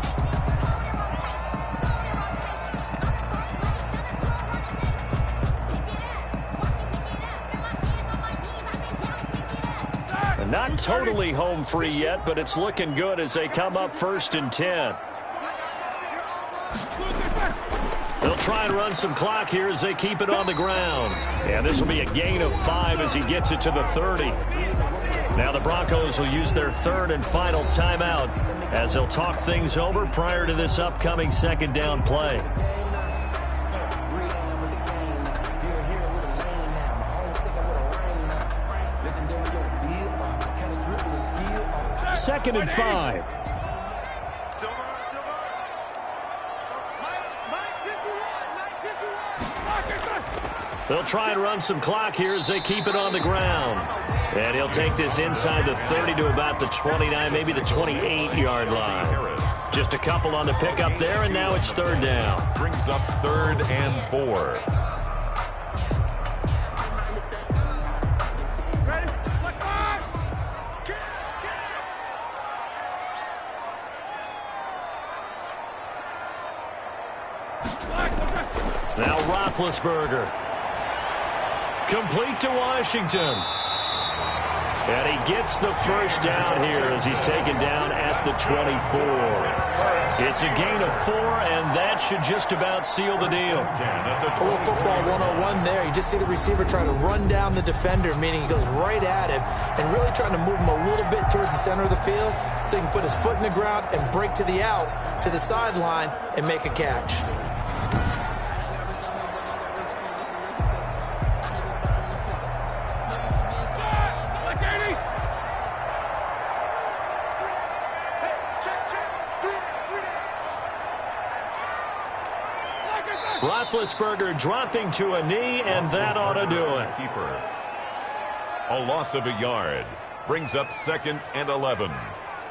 Not totally home free yet, but it's looking good as they come up first and 10. They'll try and run some clock here as they keep it on the ground. And this will be a gain of 5 as he gets it to the 30. Now the Broncos will use their third and final timeout as they'll talk things over prior to this upcoming second down play. Second and 5. They'll try and run some clock here as they keep it on the ground. And he'll take this inside the 30 to about the 29, maybe the 28-yard line. Just a couple on the pickup there, and now it's third down. Brings up 3rd and 4. Now Roethlisberger. Complete to Washington. And he gets the first down here as he's taken down at the 24. It's a gain of 4, and that should just about seal the deal. A little football 101 there. You just see the receiver trying to run down the defender, meaning he goes right at him and really trying to move him a little bit towards the center of the field so he can put his foot in the ground and break to the out, to the sideline, and make a catch. Roethlisberger dropping to a knee, and that ought to do it. Keeper. A loss of a yard. Brings up 2nd and 11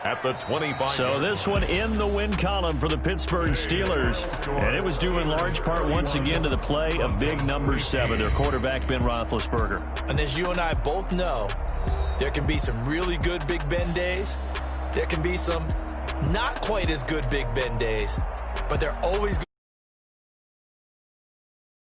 at the 25. So this one in the win column for the Pittsburgh Steelers. And it was due in large part once again to the play of big number 7, their quarterback Ben Roethlisberger. And as you and I both know, there can be some really good Big Ben days. There can be some not quite as good Big Ben days. But they're always